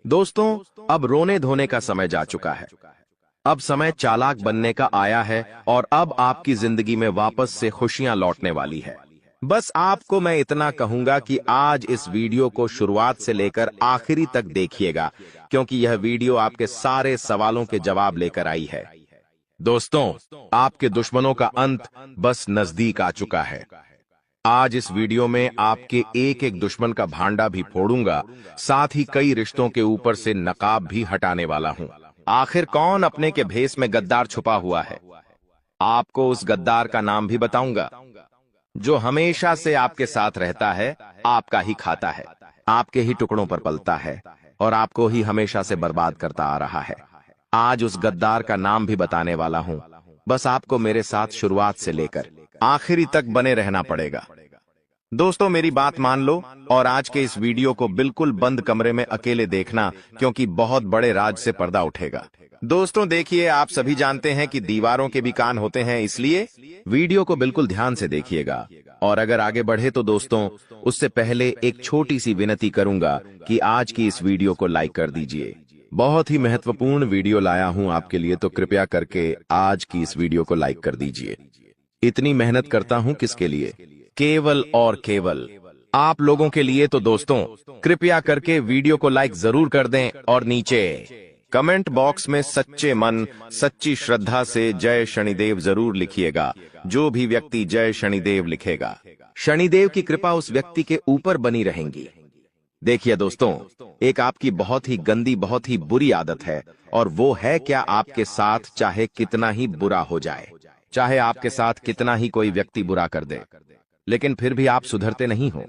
दोस्तों, अब रोने धोने का समय जा चुका है। अब समय चालाक बनने का आया है और अब आपकी जिंदगी में वापस से खुशियां लौटने वाली है। बस आपको मैं इतना कहूंगा कि आज इस वीडियो को शुरुआत से लेकर आखिरी तक देखिएगा, क्योंकि यह वीडियो आपके सारे सवालों के जवाब लेकर आई है। दोस्तों, आपके दुश्मनों का अंत बस नजदीक आ चुका है। आज इस वीडियो में आपके एक एक दुश्मन का भांडा भी फोड़ूंगा, साथ ही कई रिश्तों के ऊपर से नकाब भी हटाने वाला हूं। आखिर कौन अपने के भेष में गद्दार छुपा हुआ है? आपको उस गद्दार का नाम भी बताऊंगा, जो हमेशा से आपके साथ रहता है, आपका ही खाता है, आपके ही टुकड़ों पर पलता है और आपको ही हमेशा से बर्बाद करता आ रहा है। आज उस गद्दार का नाम भी बताने वाला हूं। बस आपको मेरे साथ शुरुआत से लेकर आखिरी तक बने रहना पड़ेगा। दोस्तों, मेरी बात मान लो और आज के इस वीडियो को बिल्कुल बंद कमरे में अकेले देखना, क्योंकि बहुत बड़े राज से पर्दा उठेगा। दोस्तों देखिए, आप सभी जानते हैं कि दीवारों के भी कान होते हैं, इसलिए वीडियो को बिल्कुल ध्यान से देखिएगा। और अगर आगे बढ़े तो दोस्तों, उससे पहले एक छोटी सी विनती करूंगा कि आज की इस वीडियो को लाइक कर दीजिए। बहुत ही महत्वपूर्ण वीडियो लाया हूं आपके लिए, तो कृपया करके आज की इस वीडियो को लाइक कर दीजिए। इतनी मेहनत करता हूं किसके लिए? केवल और केवल आप लोगों के लिए। तो दोस्तों, कृपया करके वीडियो को लाइक जरूर कर दें और नीचे कमेंट बॉक्स में सच्चे मन, सच्ची श्रद्धा से जय शनिदेव जरूर लिखिएगा। जो भी व्यक्ति जय शनिदेव लिखेगा, शनिदेव की कृपा उस व्यक्ति के ऊपर बनी रहेंगी। देखिए दोस्तों, एक आपकी बहुत ही गंदी, बहुत ही बुरी आदत है, और वो है क्या? आपके साथ चाहे कितना ही बुरा हो जाए, चाहे आपके साथ कितना ही कोई व्यक्ति बुरा कर दे, लेकिन फिर भी आप सुधरते नहीं हो।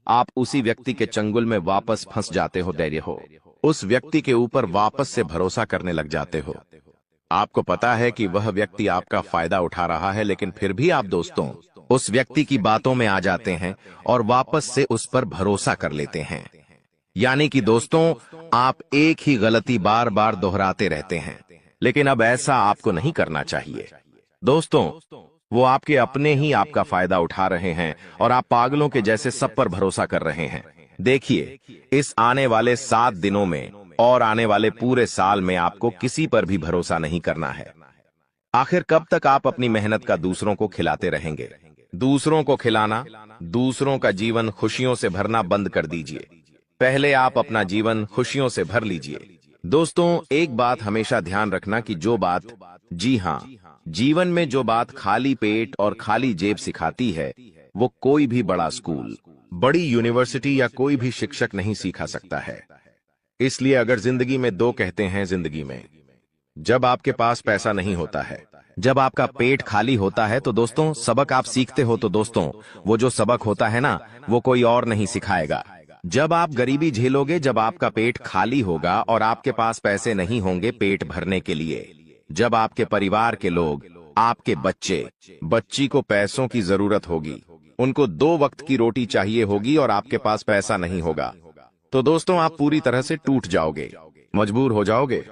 आप उसी व्यक्ति के चंगुल में वापस फंस जाते हो, धैर्य हो, उस व्यक्ति के ऊपर वापस से भरोसा करने लग जाते हो। आपको पता है कि वह व्यक्ति आपका फायदा उठा रहा है, लेकिन फिर भी आप दोस्तों उस व्यक्ति की बातों में आ जाते हैं और वापस से उस पर भरोसा कर लेते हैं। यानी कि दोस्तों, आप एक ही गलती बार बार दोहराते रहते हैं, लेकिन अब ऐसा आपको नहीं करना चाहिए। दोस्तों, वो आपके अपने ही आपका फायदा उठा रहे हैं और आप पागलों के जैसे सब पर भरोसा कर रहे हैं। देखिए, इस आने वाले 7 दिनों में और आने वाले पूरे साल में आपको किसी पर भी भरोसा नहीं करना है। आखिर कब तक आप अपनी मेहनत का दूसरों को खिलाते रहेंगे? दूसरों को खिलाना, दूसरों का जीवन खुशियों से भरना बंद कर दीजिए। पहले आप अपना जीवन खुशियों से भर लीजिए। दोस्तों, एक बात हमेशा ध्यान रखना कि जो बात, जी हाँ, जीवन में जो बात खाली पेट और खाली जेब सिखाती है, वो कोई भी बड़ा स्कूल, बड़ी यूनिवर्सिटी या कोई भी शिक्षक नहीं सिखा सकता है। इसलिए अगर जिंदगी में दो कहते हैं, जिंदगी में जब आपके पास पैसा नहीं होता है, जब आपका पेट खाली होता है, तो दोस्तों सबक आप सीखते हो, तो दोस्तों वो जो सबक होता है ना, वो कोई और नहीं सिखाएगा। जब आप गरीबी झेलोगे, जब आपका पेट खाली होगा और आपके पास पैसे नहीं होंगे पेट भरने के लिए, जब आपके परिवार के लोग, आपके बच्ची को पैसों की जरूरत होगी, उनको 2 वक्त की रोटी चाहिए होगी और आपके पास पैसा नहीं होगा, तो दोस्तों आप पूरी तरह से टूट जाओगे, मजबूर हो जाओगे,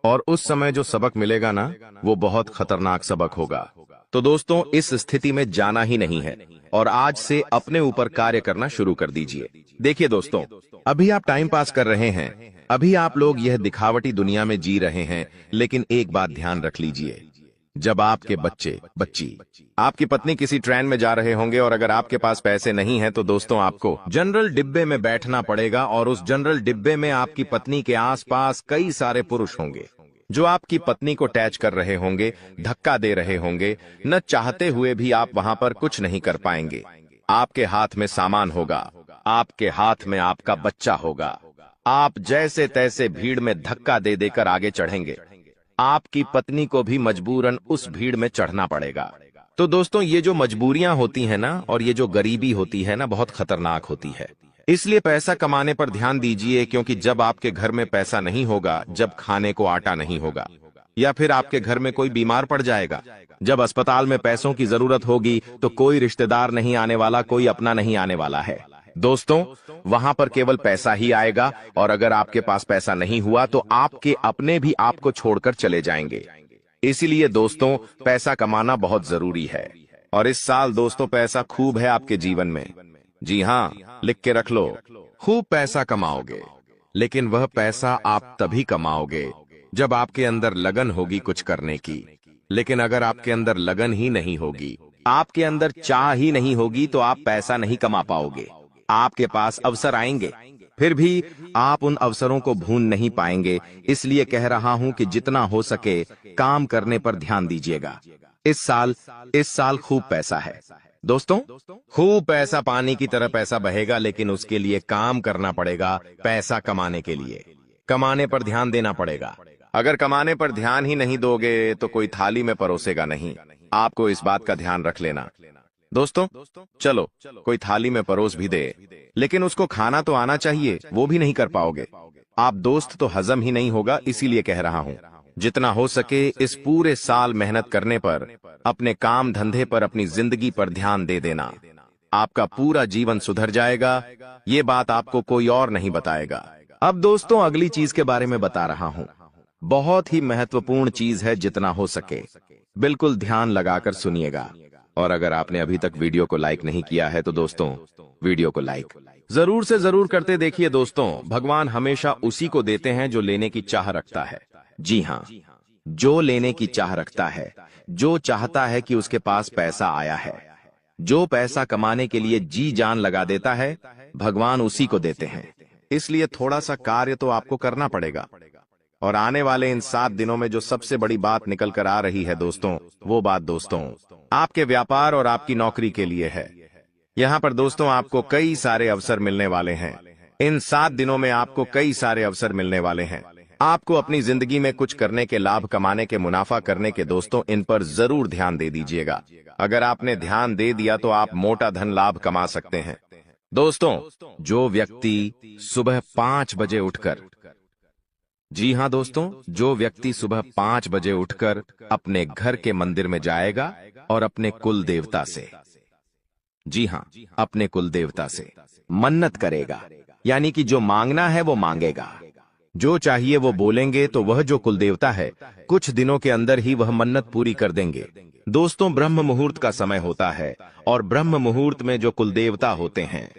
और उस समय जो सबक मिलेगा ना, वो बहुत खतरनाक सबक होगा। तो दोस्तों, इस स्थिति में जाना ही नहीं है और आज से अपने ऊपर कार्य करना शुरू कर दीजिए। देखिए दोस्तों, अभी आप टाइम पास कर रहे हैं, अभी आप लोग यह दिखावटी दुनिया में जी रहे हैं, लेकिन एक बात ध्यान रख लीजिए, जब आपके बच्ची, आपकी पत्नी किसी ट्रेन में जा रहे होंगे और अगर आपके पास पैसे नहीं हैं, तो दोस्तों आपको जनरल डिब्बे में बैठना पड़ेगा और उस जनरल डिब्बे में आपकी पत्नी के आसपास कई सारे पुरुष होंगे जो आपकी पत्नी को टैच कर रहे होंगे, धक्का दे रहे होंगे। न चाहते हुए भी आप वहां पर कुछ नहीं कर पाएंगे। आपके हाथ में सामान होगा, आपके हाथ में आपका बच्चा होगा, आप जैसे तैसे भीड़ में धक्का दे देकर आगे चढ़ेंगे। आपकी पत्नी को भी मजबूरन उस भीड़ में चढ़ना पड़ेगा। तो दोस्तों, ये जो मजबूरियां होती है ना, और ये जो गरीबी होती है ना, बहुत खतरनाक होती है। इसलिए पैसा कमाने पर ध्यान दीजिए, क्योंकि जब आपके घर में पैसा नहीं होगा, जब खाने को आटा नहीं होगा, या फिर आपके घर में कोई बीमार पड़ जाएगा, जब अस्पताल में पैसों की जरूरत होगी, तो कोई रिश्तेदार नहीं आने वाला, कोई अपना नहीं आने वाला है। दोस्तों, वहां पर केवल पैसा ही आएगा, और अगर आपके पास पैसा नहीं हुआ तो आपके अपने भी आपको छोड़कर चले जाएंगे। इसीलिए दोस्तों, पैसा कमाना बहुत जरूरी है, और इस साल दोस्तों पैसा खूब है आपके जीवन में। जी हाँ, लिख के रख लो, खूब पैसा कमाओगे। लेकिन वह पैसा आप तभी कमाओगे जब आपके अंदर लगन होगी कुछ करने की। लेकिन अगर आपके अंदर लगन ही नहीं होगी, आपके अंदर चाह ही नहीं होगी, तो आप पैसा नहीं कमा पाओगे। आपके पास अवसर आएंगे, फिर भी आप उन अवसरों को भून नहीं पाएंगे। इसलिए कह रहा हूं कि जितना हो सके काम करने पर ध्यान दीजिएगा। इस साल खूब पैसा है दोस्तों, खूब पैसा, पानी की तरह पैसा बहेगा, लेकिन उसके लिए काम करना पड़ेगा। पैसा कमाने के लिए कमाने पर ध्यान देना पड़ेगा। अगर कमाने पर ध्यान ही नहीं दोगे तो कोई थाली में परोसेगा नहीं। आपको इस बात का ध्यान रख लेना दोस्तों। चलो कोई थाली में परोस भी दे, लेकिन उसको खाना तो आना चाहिए, वो भी नहीं कर पाओगे आप दोस्त, तो हजम ही नहीं होगा। इसीलिए कह रहा हूं, जितना हो सके इस पूरे साल मेहनत करने पर, अपने काम धंधे पर, अपनी जिंदगी पर ध्यान दे देना। आपका पूरा जीवन सुधर जाएगा। ये बात आपको कोई और नहीं बताएगा। अब दोस्तों अगली चीज के बारे में बता रहा हूं। बहुत ही महत्वपूर्ण चीज है, जितना हो सके बिल्कुल ध्यान लगाकर सुनिएगा। और अगर आपने अभी तक वीडियो को लाइक नहीं किया है तो दोस्तों वीडियो को लाइक जरूर से जरूर करते देखिए। दोस्तों भगवान हमेशा उसी को देते हैं जो लेने की चाह रखता है। जी हाँ, जो लेने की चाह रखता है, जो चाहता है कि उसके पास पैसा आया है, जो पैसा कमाने के लिए जी जान लगा देता है, भगवान उसी को देते हैं। इसलिए थोड़ा सा कार्य तो आपको करना पड़ेगा। और आने वाले इन 7 दिनों में जो सबसे बड़ी बात निकल कर आ रही है दोस्तों, वो बात दोस्तों आपके व्यापार और आपकी नौकरी के लिए है। यहाँ पर दोस्तों आपको कई सारे अवसर मिलने वाले हैं। इन 7 दिनों में आपको कई सारे अवसर मिलने वाले हैं। आपको अपनी जिंदगी में कुछ करने के, लाभ कमाने के, मुनाफा करने के दोस्तों, इन पर जरूर ध्यान दे दीजिएगा। अगर आपने ध्यान दे दिया तो आप मोटा धन लाभ कमा सकते हैं। दोस्तों जो व्यक्ति सुबह 5 बजे उठकर, जी हाँ दोस्तों, जो व्यक्ति सुबह 5 बजे उठकर अपने घर के मंदिर में जाएगा और अपने कुल देवता से, जी हाँ, अपने कुल देवता से मन्नत करेगा, यानी कि जो मांगना है वो मांगेगा, जो चाहिए वो बोलेंगे, तो वह जो कुल देवता है कुछ दिनों के अंदर ही वह मन्नत पूरी कर देंगे। दोस्तों ब्रह्म मुहूर्त का समय होता है, और ब्रह्म मुहूर्त में जो कुल देवता होते हैं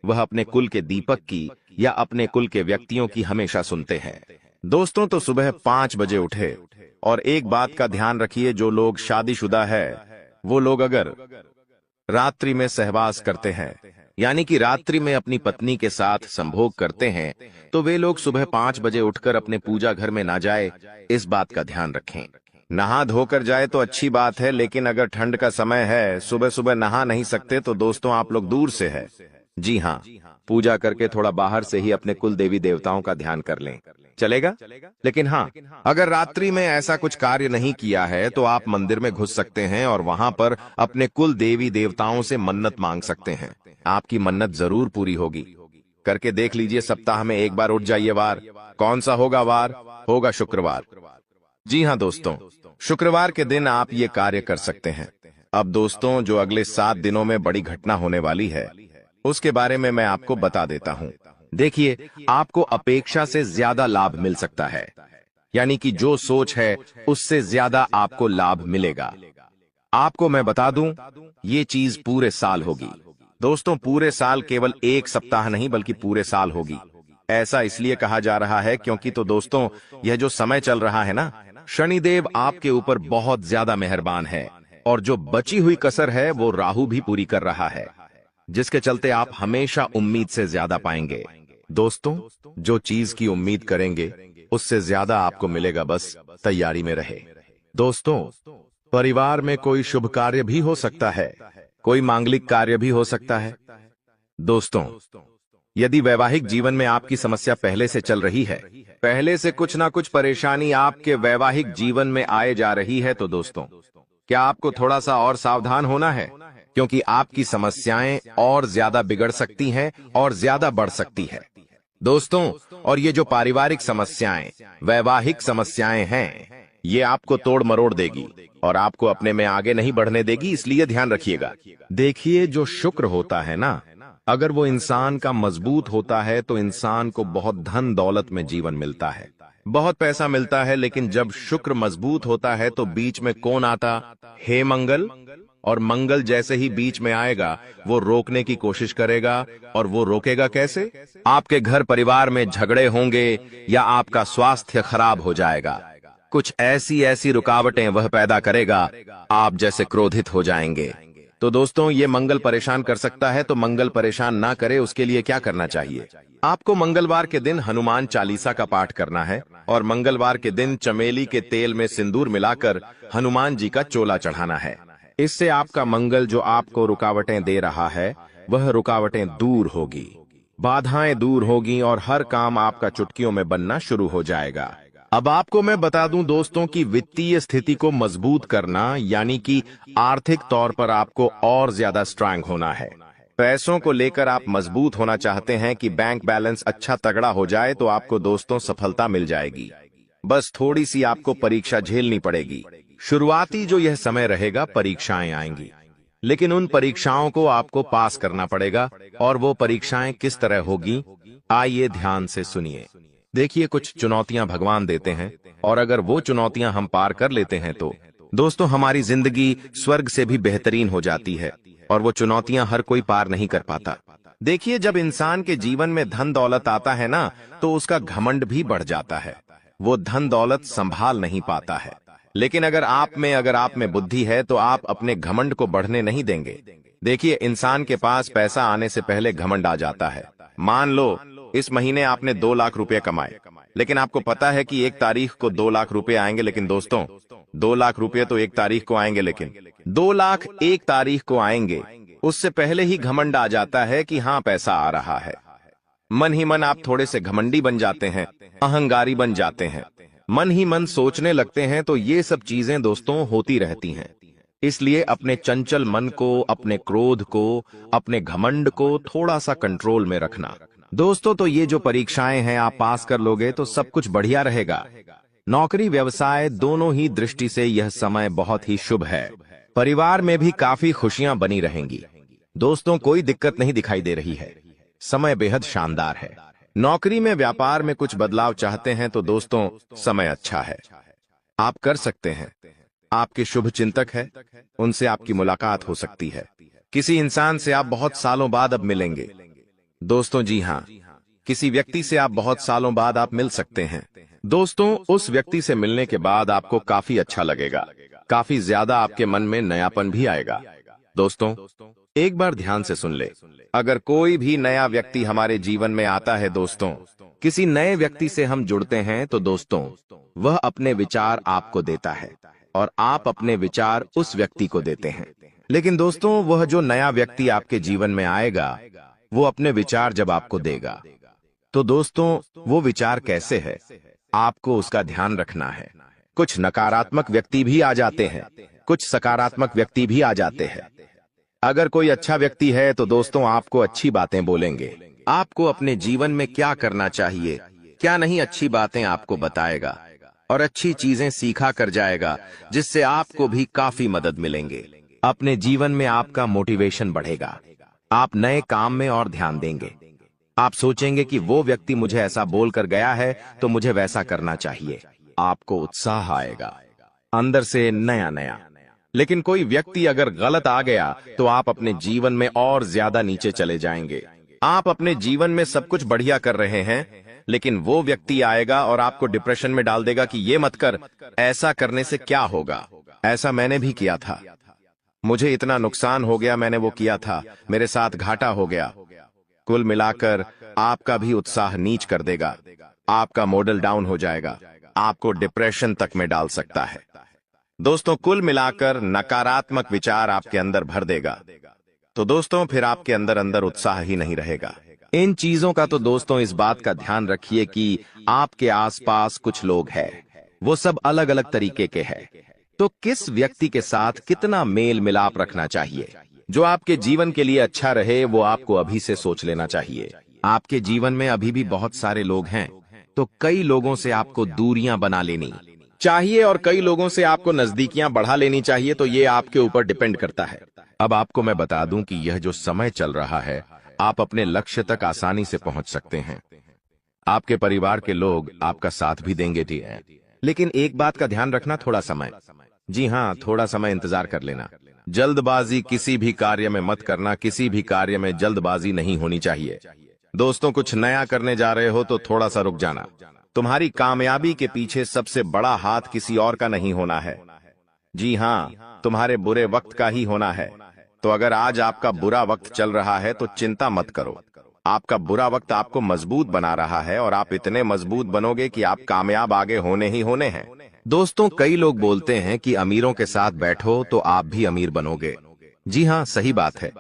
वह अपने कुल के दीपक की या अपने कुल के व्यक्तियों की हमेशा सुनते हैं। दोस्तों तो सुबह 5 बजे उठे, और एक बात का ध्यान रखिए, जो लोग शादीशुदा है वो लोग अगर रात्रि में सहवास करते हैं, यानी कि रात्रि में अपनी पत्नी के साथ संभोग करते हैं, तो वे लोग सुबह 5 बजे उठकर अपने पूजा घर में ना जाए। इस बात का ध्यान रखें। नहा धोकर जाए तो अच्छी बात है, लेकिन अगर ठंड का समय है, सुबह सुबह नहा नहीं सकते, तो दोस्तों आप लोग दूर से है, जी हाँ, पूजा करके थोड़ा बाहर से ही अपने कुल देवी देवताओं का ध्यान कर लें, चलेगा। लेकिन हाँ, अगर रात्रि में ऐसा कुछ कार्य नहीं किया है तो आप मंदिर में घुस सकते हैं और वहां पर अपने कुल देवी देवताओं से मन्नत मांग सकते हैं। आपकी मन्नत जरूर पूरी होगी। करके देख लीजिए, सप्ताह में एक बार उठ जाइए। वार कौन सा होगा? वार होगा शुक्रवार। जी हाँ दोस्तों, शुक्रवार के दिन आप ये कार्य कर सकते हैं। अब दोस्तों जो अगले 7 दिनों में बड़ी घटना होने वाली है, उसके बारे में मैं आपको बता देता हूं। देखिए, आपको अपेक्षा से ज्यादा लाभ मिल सकता है, यानी कि जो सोच है उससे ज्यादा आपको लाभ मिलेगा। आपको मैं बता दूं, ये चीज पूरे साल होगी। दोस्तों पूरे साल, केवल एक सप्ताह नहीं बल्कि पूरे साल होगी। ऐसा इसलिए कहा जा रहा है क्योंकि तो दोस्तों यह जो समय चल रहा है ना, शनिदेव आपके ऊपर बहुत ज्यादा मेहरबान है, और जो बची हुई कसर है वो राहु भी पूरी कर रहा है, जिसके चलते आप हमेशा उम्मीद से ज्यादा पाएंगे। दोस्तों जो चीज की उम्मीद करेंगे उससे ज्यादा आपको मिलेगा, बस तैयारी में रहे। दोस्तों परिवार में कोई शुभ कार्य भी हो सकता है, कोई मांगलिक कार्य भी हो सकता है। दोस्तों यदि वैवाहिक जीवन में आपकी समस्या पहले से चल रही है, पहले से कुछ ना कुछ परेशानी आपके वैवाहिक जीवन में आए जा रही है, तो दोस्तों क्या आपको थोड़ा सा और सावधान होना है, क्योंकि आपकी समस्याएं और ज्यादा बिगड़ सकती हैं और ज्यादा बढ़ सकती है। दोस्तों और ये जो पारिवारिक समस्याएं, वैवाहिक समस्याएं हैं, ये आपको तोड़ मरोड़ देगी और आपको अपने में आगे नहीं बढ़ने देगी, इसलिए ध्यान रखिएगा। देखिए जो शुक्र होता है ना, अगर वो इंसान का मजबूत होता है तो इंसान को बहुत धन दौलत में जीवन मिलता है, बहुत पैसा मिलता है। लेकिन जब शुक्र मजबूत होता है तो बीच में कौन आता? हे मंगल और मंगल जैसे ही बीच में आएगा वो रोकने की कोशिश करेगा। और वो रोकेगा कैसे? आपके घर परिवार में झगड़े होंगे या आपका स्वास्थ्य खराब हो जाएगा। कुछ ऐसी ऐसी रुकावटें वह पैदा करेगा, आप जैसे क्रोधित हो जाएंगे। तो दोस्तों, ये मंगल परेशान कर सकता है, तो मंगल परेशान ना करे उसके लिए क्या करना चाहिए? आपको मंगलवार के दिन हनुमान चालीसा का पाठ करना है और मंगलवार के दिन चमेली के तेल में सिंदूर मिलाकर हनुमान जी का चोला चढ़ाना है। इससे आपका मंगल जो आपको रुकावटें दे रहा है वह रुकावटें दूर होगी, बाधाएं दूर होगी और हर काम आपका चुटकियों में बनना शुरू हो जाएगा। अब आपको मैं बता दूं दोस्तों कि वित्तीय स्थिति को मजबूत करना यानी कि आर्थिक तौर पर आपको और ज्यादा स्ट्रांग होना है। पैसों को लेकर आप मजबूत होना चाहते हैं कि बैंक बैलेंस अच्छा तगड़ा हो जाए, तो आपको दोस्तों सफलता मिल जाएगी। बस थोड़ी सी आपको परीक्षा झेलनी पड़ेगी। शुरुआती जो यह समय रहेगा परीक्षाएं आएंगी, लेकिन उन परीक्षाओं को आपको पास करना पड़ेगा। और वो परीक्षाएं किस तरह होगी, आइए ध्यान से सुनिए। देखिए, कुछ चुनौतियां भगवान देते हैं और अगर वो चुनौतियां हम पार कर लेते हैं तो दोस्तों हमारी जिंदगी स्वर्ग से भी बेहतरीन हो जाती है। और वो चुनौतियां हर कोई पार नहीं कर पाता। देखिए, जब इंसान के जीवन में धन दौलत आता है ना, तो उसका घमंड भी बढ़ जाता है। वो धन दौलत संभाल नहीं पाता है। लेकिन अगर आप में बुद्धि है तो आप अपने घमंड को बढ़ने नहीं देंगे। देखिए, इंसान के पास पैसा आने से पहले घमंड आ जाता है। मान लो इस महीने आपने 2 लाख रुपए कमाए, लेकिन आपको पता है कि 1 तारीख को 2 लाख रुपए आएंगे। लेकिन दोस्तों, 2 लाख रुपए तो 1 तारीख को आएंगे, लेकिन 2 लाख 1 तारीख को आएंगे उससे पहले ही घमंड आ जाता है कि हाँ पैसा आ रहा है। मन ही मन आप थोड़े से घमंडी बन जाते हैं, अहंकारी बन जाते हैं, मन ही मन सोचने लगते हैं। तो ये सब चीजें दोस्तों होती रहती हैं। इसलिए अपने चंचल मन को, अपने क्रोध को, अपने घमंड को थोड़ा सा कंट्रोल में रखना। दोस्तों, तो ये जो परीक्षाएं हैं आप पास कर लोगे तो सब कुछ बढ़िया रहेगा। नौकरी व्यवसाय दोनों ही दृष्टि से यह समय बहुत ही शुभ है। परिवार में भी काफी खुशियां बनी रहेंगी। दोस्तों, कोई दिक्कत नहीं दिखाई दे रही है, समय बेहद शानदार है। नौकरी में, व्यापार में कुछ बदलाव चाहते हैं तो दोस्तों समय अच्छा है, आप कर सकते हैं। आपके शुभ चिंतक है, उनसे आपकी मुलाकात हो सकती है। किसी इंसान से आप बहुत सालों बाद अब मिलेंगे। दोस्तों जी हाँ, किसी व्यक्ति से आप बहुत सालों बाद आप मिल सकते हैं। दोस्तों, उस व्यक्ति से मिलने के बाद आपको काफी अच्छा लगेगा, काफी ज्यादा आपके मन में नयापन भी आएगा। दोस्तों, एक बार ध्यान से सुन ले, अगर कोई भी नया व्यक्ति हमारे जीवन में आता है दोस्तों, किसी नए व्यक्ति से हम जुड़ते हैं तो दोस्तों वह अपने विचार आपको देता है और आप अपने विचार उस व्यक्ति को देते हैं। लेकिन दोस्तों, वह जो नया व्यक्ति आपके जीवन में आएगा वो अपने विचार जब आपको देगा तो दोस्तों वो विचार कैसे है, आपको उसका ध्यान रखना है। कुछ नकारात्मक व्यक्ति भी आ जाते हैं, कुछ सकारात्मक व्यक्ति भी आ जाते हैं। अगर कोई अच्छा व्यक्ति है तो दोस्तों आपको अच्छी बातें बोलेंगे, आपको अपने जीवन में क्या करना चाहिए, क्या नहीं, अच्छी बातें आपको बताएगा और अच्छी चीजें सीखा कर जाएगा, जिससे आपको भी काफी मदद मिलेंगे। अपने जीवन में आपका मोटिवेशन बढ़ेगा, आप नए काम में और ध्यान देंगे। आप सोचेंगे कि वो व्यक्ति मुझे ऐसा बोलकर गया है तो मुझे वैसा करना चाहिए। आपको उत्साह आएगा अंदर से नया नया। लेकिन कोई व्यक्ति अगर गलत आ गया तो आप अपने जीवन में और ज्यादा नीचे चले जाएंगे। आप अपने जीवन में सब कुछ बढ़िया कर रहे हैं, लेकिन वो व्यक्ति आएगा और आपको डिप्रेशन में डाल देगा कि ये मत कर, ऐसा करने से क्या होगा, ऐसा मैंने भी किया था, मुझे इतना नुकसान हो गया, मैंने वो किया था, मेरे साथ घाटा हो गया। कुल मिलाकर आपका भी उत्साह नीच कर देगा, आपका मॉडल डाउन हो जाएगा, आपको डिप्रेशन तक में डाल सकता है। दोस्तों, कुल मिलाकर नकारात्मक विचार आपके अंदर भर देगा। तो दोस्तों फिर आपके अंदर अंदर उत्साह ही नहीं रहेगा। इन चीजों का तो दोस्तों इस बात का ध्यान रखिए कि आपके आसपास कुछ लोग हैं, वो सब अलग अलग तरीके के हैं। तो किस व्यक्ति के साथ कितना मेल मिलाप रखना चाहिए जो आपके जीवन के लिए अच्छा रहे, वो आपको अभी से सोच लेना चाहिए। आपके जीवन में अभी भी बहुत सारे लोग हैं, तो कई लोगों से आपको दूरियां बना लेनी चाहिए और कई लोगों से आपको नजदीकियां बढ़ा लेनी चाहिए। तो ये आपके ऊपर डिपेंड करता है। अब आपको मैं बता दूं कि यह जो समय चल रहा है, आप अपने लक्ष्य तक आसानी से पहुंच सकते हैं। आपके परिवार के लोग आपका साथ भी देंगे, ठीक है, लेकिन एक बात का ध्यान रखना, थोड़ा समय, जी हाँ, थोड़ा समय इंतजार कर लेना। जल्दबाजी किसी भी कार्य में मत करना, किसी भी कार्य में जल्दबाजी नहीं होनी चाहिए। दोस्तों, कुछ नया करने जा रहे हो तो थोड़ा सा रुक जाना। तुम्हारी कामयाबी के पीछे सबसे बड़ा हाथ किसी और का नहीं होना है। जी हाँ, तुम्हारे बुरे वक्त का ही होना है। तो अगर आज आपका बुरा वक्त चल रहा है तो चिंता मत करो। आपका बुरा वक्त आपको मजबूत बना रहा है और आप इतने मजबूत बनोगे कि आप कामयाब आगे होने ही होने हैं। दोस्तों, कई लोग बोलते हैं कि अमीरों के साथ बैठो तो आप भी अमीर बनोगे। जी हाँ, सही बात है,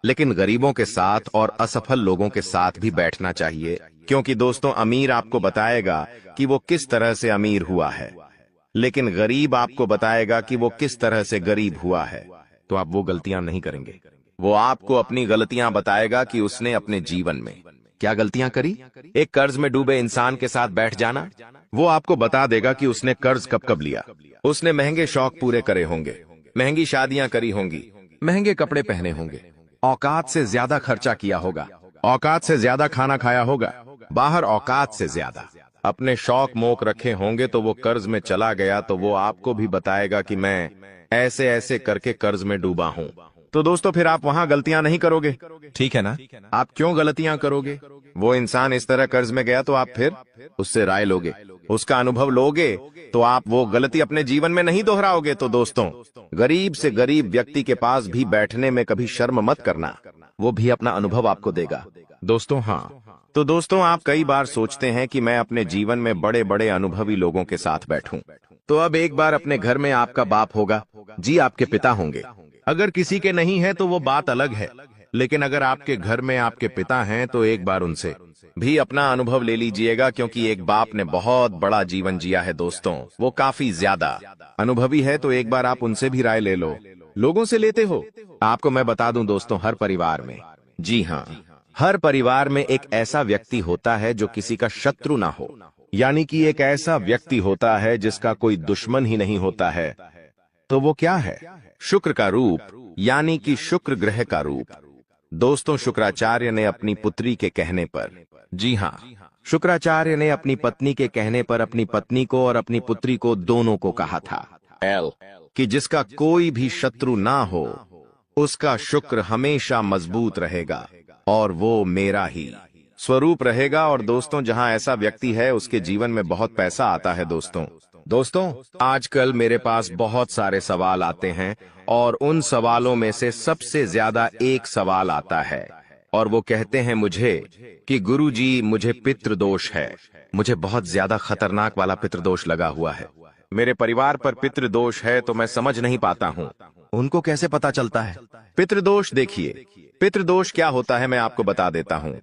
लेकिन गरीबों के साथ और असफल लोगों के साथ भी बैठना चाहिए, क्योंकि दोस्तों, अमीर आपको बताएगा कि वो किस तरह से अमीर हुआ है, लेकिन गरीब आपको बताएगा कि वो किस तरह से गरीब हुआ है। तो आप वो गलतियां नहीं करेंगे। वो आपको अपनी गलतियां बताएगा कि उसने अपने जीवन में क्या गलतियां करी। एक कर्ज में डूबे इंसान के साथ बैठ जाना, वो आपको बता देगा कि उसने कर्ज कब कब लिया। उसने महंगे शौक पूरे करे होंगे, महंगी शादियां करी होंगी, महंगे कपड़े पहने होंगे, औकात से ज्यादा खर्चा किया होगा, औकात से ज्यादा खाना खाया होगा, बाहर औकात से ज्यादा अपने शौक मोक रखे होंगे। तो वो कर्ज में चला गया तो वो आपको भी बताएगा कि मैं ऐसे ऐसे करके कर्ज में डूबा हूं। तो दोस्तों, फिर आप वहां गलतियां नहीं करोगे, ठीक है ना? आप क्यों गलतियां करोगे? वो इंसान इस तरह कर्ज में गया तो आप फिर उससे राय लोगे, उसका अनुभव लोगे, तो आप वो गलती अपने जीवन में नहीं दोहराओगे। तो दोस्तों, गरीब से गरीब व्यक्ति के पास भी बैठने में कभी शर्म मत करना, वो भी अपना अनुभव आपको देगा। दोस्तों, हाँ, तो दोस्तों, आप कई बार सोचते हैं कि मैं अपने जीवन में बड़े बड़े अनुभवी लोगों के साथ बैठूं। तो अब एक बार अपने घर में आपका बाप होगा, जी, आपके पिता होंगे। अगर किसी के नहीं है तो वो बात अलग है, लेकिन अगर आपके घर में आपके पिता हैं तो एक बार उनसे भी अपना अनुभव ले लीजिएगा, क्योंकि एक बाप ने बहुत बड़ा जीवन जिया है दोस्तों, वो काफी ज्यादा अनुभवी है। तो एक बार आप उनसे भी राय ले लो। लोगों से लेते हो? आपको मैं बता दूं दोस्तों, हर परिवार में, जी हाँ, हर परिवार में एक ऐसा व्यक्ति होता है जो किसी का शत्रु ना हो, यानी कि एक ऐसा व्यक्ति होता है जिसका कोई दुश्मन ही नहीं होता है। तो वो क्या है? शुक्र का रूप, यानी कि शुक्र ग्रह का रूप। दोस्तों, शुक्राचार्य ने अपनी पुत्री के कहने पर, जी हाँ, शुक्राचार्य ने अपनी पत्नी के कहने पर अपनी पत्नी को और अपनी पुत्री को दोनों को कहा था कि जिसका कोई भी शत्रु ना हो उसका शुक्र हमेशा मजबूत रहेगा और वो मेरा ही स्वरूप रहेगा। और दोस्तों, जहां ऐसा व्यक्ति है उसके जीवन में बहुत पैसा आता है। दोस्तों, आजकल मेरे पास बहुत सारे सवाल आते हैं और उन सवालों में से सबसे ज्यादा एक सवाल आता है और वो कहते हैं मुझे कि गुरुजी, मुझे पितृदोष है, मुझे बहुत ज्यादा खतरनाक वाला पितृदोष लगा हुआ है, मेरे परिवार पर पितृदोष है, तो मैं समझ नहीं पाता हूँ, उनको कैसे पता चलता है? पितृदोष, देखिए, पितृदोष क्या होता है मैं आपको बता देता हूँ।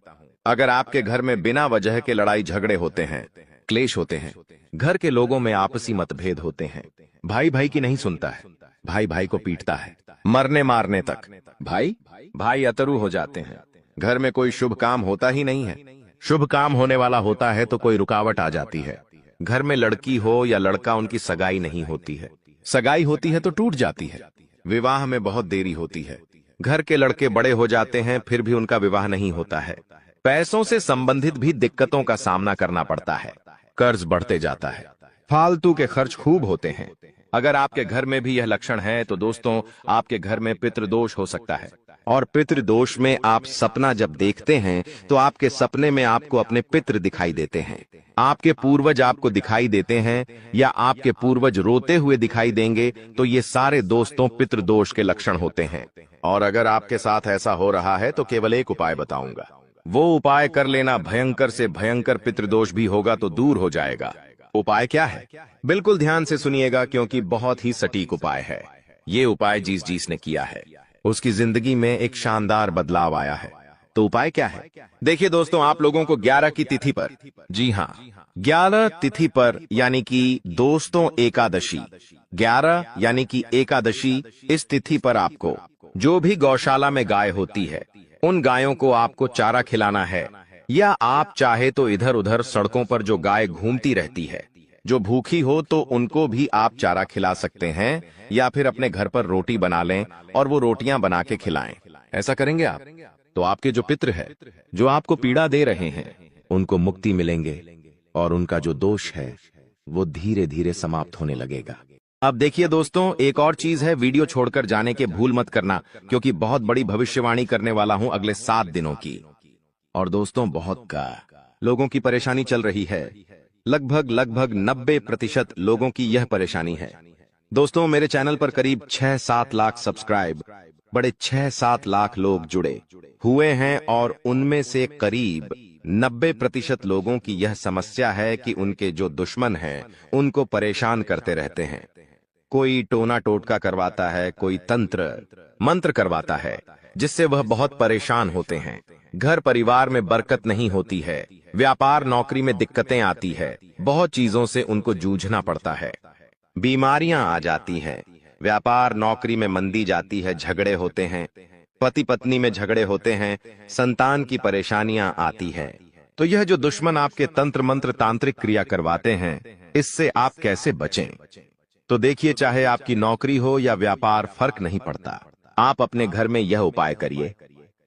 अगर आपके घर में बिना वजह के लड़ाई झगड़े होते हैं, क्लेश होते हैं, घर के लोगों में आपसी मतभेद होते हैं, भाई भाई की नहीं सुनता है, भाई भाई को पीटता है, मरने मारने तक भाई भाई अतरू हो जाते हैं, घर में कोई शुभ काम होता ही नहीं है, शुभ काम होने वाला होता है तो कोई रुकावट आ जाती है, घर में लड़की हो या लड़का, उनकी सगाई नहीं होती है, सगाई होती है तो टूट जाती है, विवाह में बहुत देरी होती है, घर के लड़के बड़े हो जाते हैं फिर भी उनका विवाह नहीं होता है, पैसों से संबंधित भी दिक्कतों का सामना करना पड़ता है, कर्ज बढ़ते जाता है, फालतू के खर्च खूब होते हैं। अगर आपके घर में भी यह लक्षण है तो दोस्तों, आपके घर में पितृदोष हो सकता है। और पितृदोष में आप सपना जब देखते हैं तो आपके सपने में आपको अपने पितृ दिखाई देते हैं, आपके पूर्वज आपको दिखाई देते हैं या आपके पूर्वज रोते हुए दिखाई देंगे, तो ये सारे दोस्तों पितृदोष के लक्षण होते हैं। और अगर आपके साथ ऐसा हो रहा है तो केवल एक उपाय बताऊंगा, वो उपाय कर लेना, भयंकर से भयंकर पितृदोष भी होगा तो दूर हो जाएगा। उपाय क्या है? बिल्कुल ध्यान से सुनिएगा, क्योंकि बहुत ही सटीक उपाय है। ये उपाय जिस ने किया है उसकी जिंदगी में एक शानदार बदलाव आया है। तो उपाय क्या है? देखिए दोस्तों, आप लोगों को 11 की तिथि पर, जी हाँ, 11 तिथि पर, यानी कि दोस्तों एकादशी, 11 यानी कि एकादशी, इस तिथि पर आपको जो भी गौशाला में गाय होती है उन गायों को आपको चारा खिलाना है, या आप चाहे तो इधर उधर सड़कों पर जो गाय घूमती रहती है, जो भूखी हो तो उनको भी आप चारा खिला सकते हैं, या फिर अपने घर पर रोटी बना लें और वो रोटियां बना के खिलाएं। ऐसा करेंगे आप तो आपके जो पितृ है, जो आपको पीड़ा दे रहे हैं, उनको मुक्ति मिलेंगे और उनका जो दोष है वो धीरे धीरे समाप्त होने लगेगा। अब देखिए दोस्तों, एक और चीज है, वीडियो छोड़कर जाने के भूल मत करना, क्योंकि बहुत बड़ी भविष्यवाणी करने वाला हूं अगले 7 दिनों की। और दोस्तों, बहुत का लोगों की परेशानी चल रही है। लगभग लगभग 90% लोगों की यह परेशानी है। दोस्तों, मेरे चैनल पर करीब 6-7 लाख सब्सक्राइब, बड़े 6-7 लाख लोग जुड़े हुए हैं, और उनमें से करीब 90% लोगों की यह समस्या है कि उनके जो दुश्मन हैं उनको परेशान करते रहते हैं। कोई टोना टोटका करवाता है, कोई तंत्र मंत्र करवाता है, जिससे वह बहुत परेशान होते हैं। घर परिवार में बरकत नहीं होती है, व्यापार नौकरी में दिक्कतें आती है, बहुत चीजों से उनको जूझना पड़ता है, बीमारियां आ जाती हैं, व्यापार नौकरी में मंदी जाती है, झगड़े होते हैं, पति पत्नी में झगड़े होते हैं, संतान की परेशानियां आती है। तो यह जो दुश्मन आपके तंत्र मंत्र तांत्रिक क्रिया करवाते हैं, इससे आप कैसे बचें? तो देखिए, चाहे आपकी नौकरी हो या व्यापार, फर्क नहीं पड़ता। आप अपने घर में यह उपाय करिए।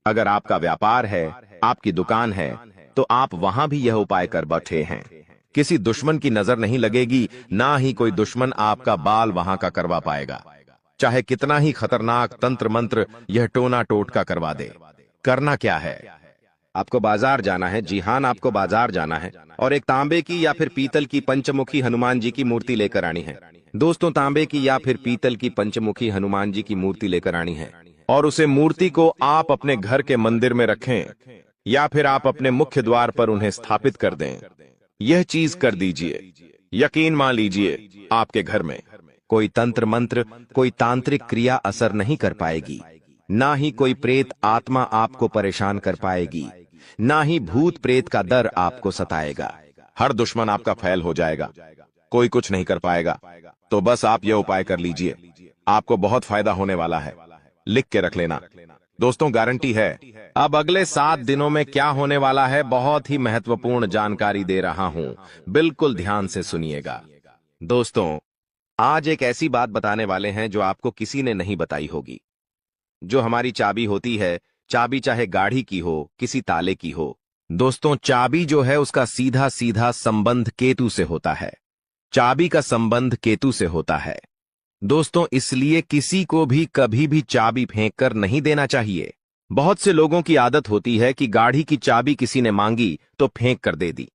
अगर आपका व्यापार है, आपकी दुकान है, तो आप वहां भी यह उपाय कर बैठे हैं। किसी दुश्मन की नजर नहीं लगेगी, ना ही कोई दुश्मन आपका बाल वहां का करवा पाएगा, चाहे कितना ही खतरनाक तंत्र मंत्र यह टोना टोटका करवा दे। करना क्या है? आपको बाजार जाना है। जी हां, आपको बाजार जाना है और एक तांबे की या फिर पीतल की पंचमुखी हनुमान जी की मूर्ति लेकर आनी है। दोस्तों, तांबे की या फिर पीतल की पंचमुखी हनुमान जी की मूर्ति लेकर आनी है, और उसे मूर्ति को आप अपने घर के मंदिर में रखें, या फिर आप अपने मुख्य द्वार पर उन्हें स्थापित कर दें। यह चीज कर दीजिए, यकीन मान लीजिए, आपके घर में कोई तंत्र मंत्र, कोई तांत्रिक क्रिया असर नहीं कर पाएगी, ना ही कोई प्रेत आत्मा आपको परेशान कर पाएगी, ना ही भूत प्रेत का डर आपको सताएगा। हर दुश्मन आपका फैल हो जाएगा, कोई कुछ नहीं कर पाएगा। तो बस आप यह उपाय कर लीजिए, आपको बहुत फायदा होने वाला है। लिख के रख लेना दोस्तों, गारंटी है। अब अगले 7 दिनों में क्या होने वाला है, बहुत ही महत्वपूर्ण जानकारी दे रहा हूं, बिल्कुल ध्यान से सुनिएगा। दोस्तों, आज एक ऐसी बात बताने वाले हैं जो आपको किसी ने नहीं बताई होगी। जो हमारी चाबी होती है, चाबी चाहे गाड़ी की हो, किसी ताले की हो, दोस्तों, चाबी जो है उसका सीधा सीधा संबंध केतु से होता है। चाबी का संबंध केतु से होता है दोस्तों, इसलिए किसी को भी कभी भी चाबी फेंक कर नहीं देना चाहिए। बहुत से लोगों की आदत होती है कि गाड़ी की चाबी किसी ने मांगी तो फेंक कर दे दी,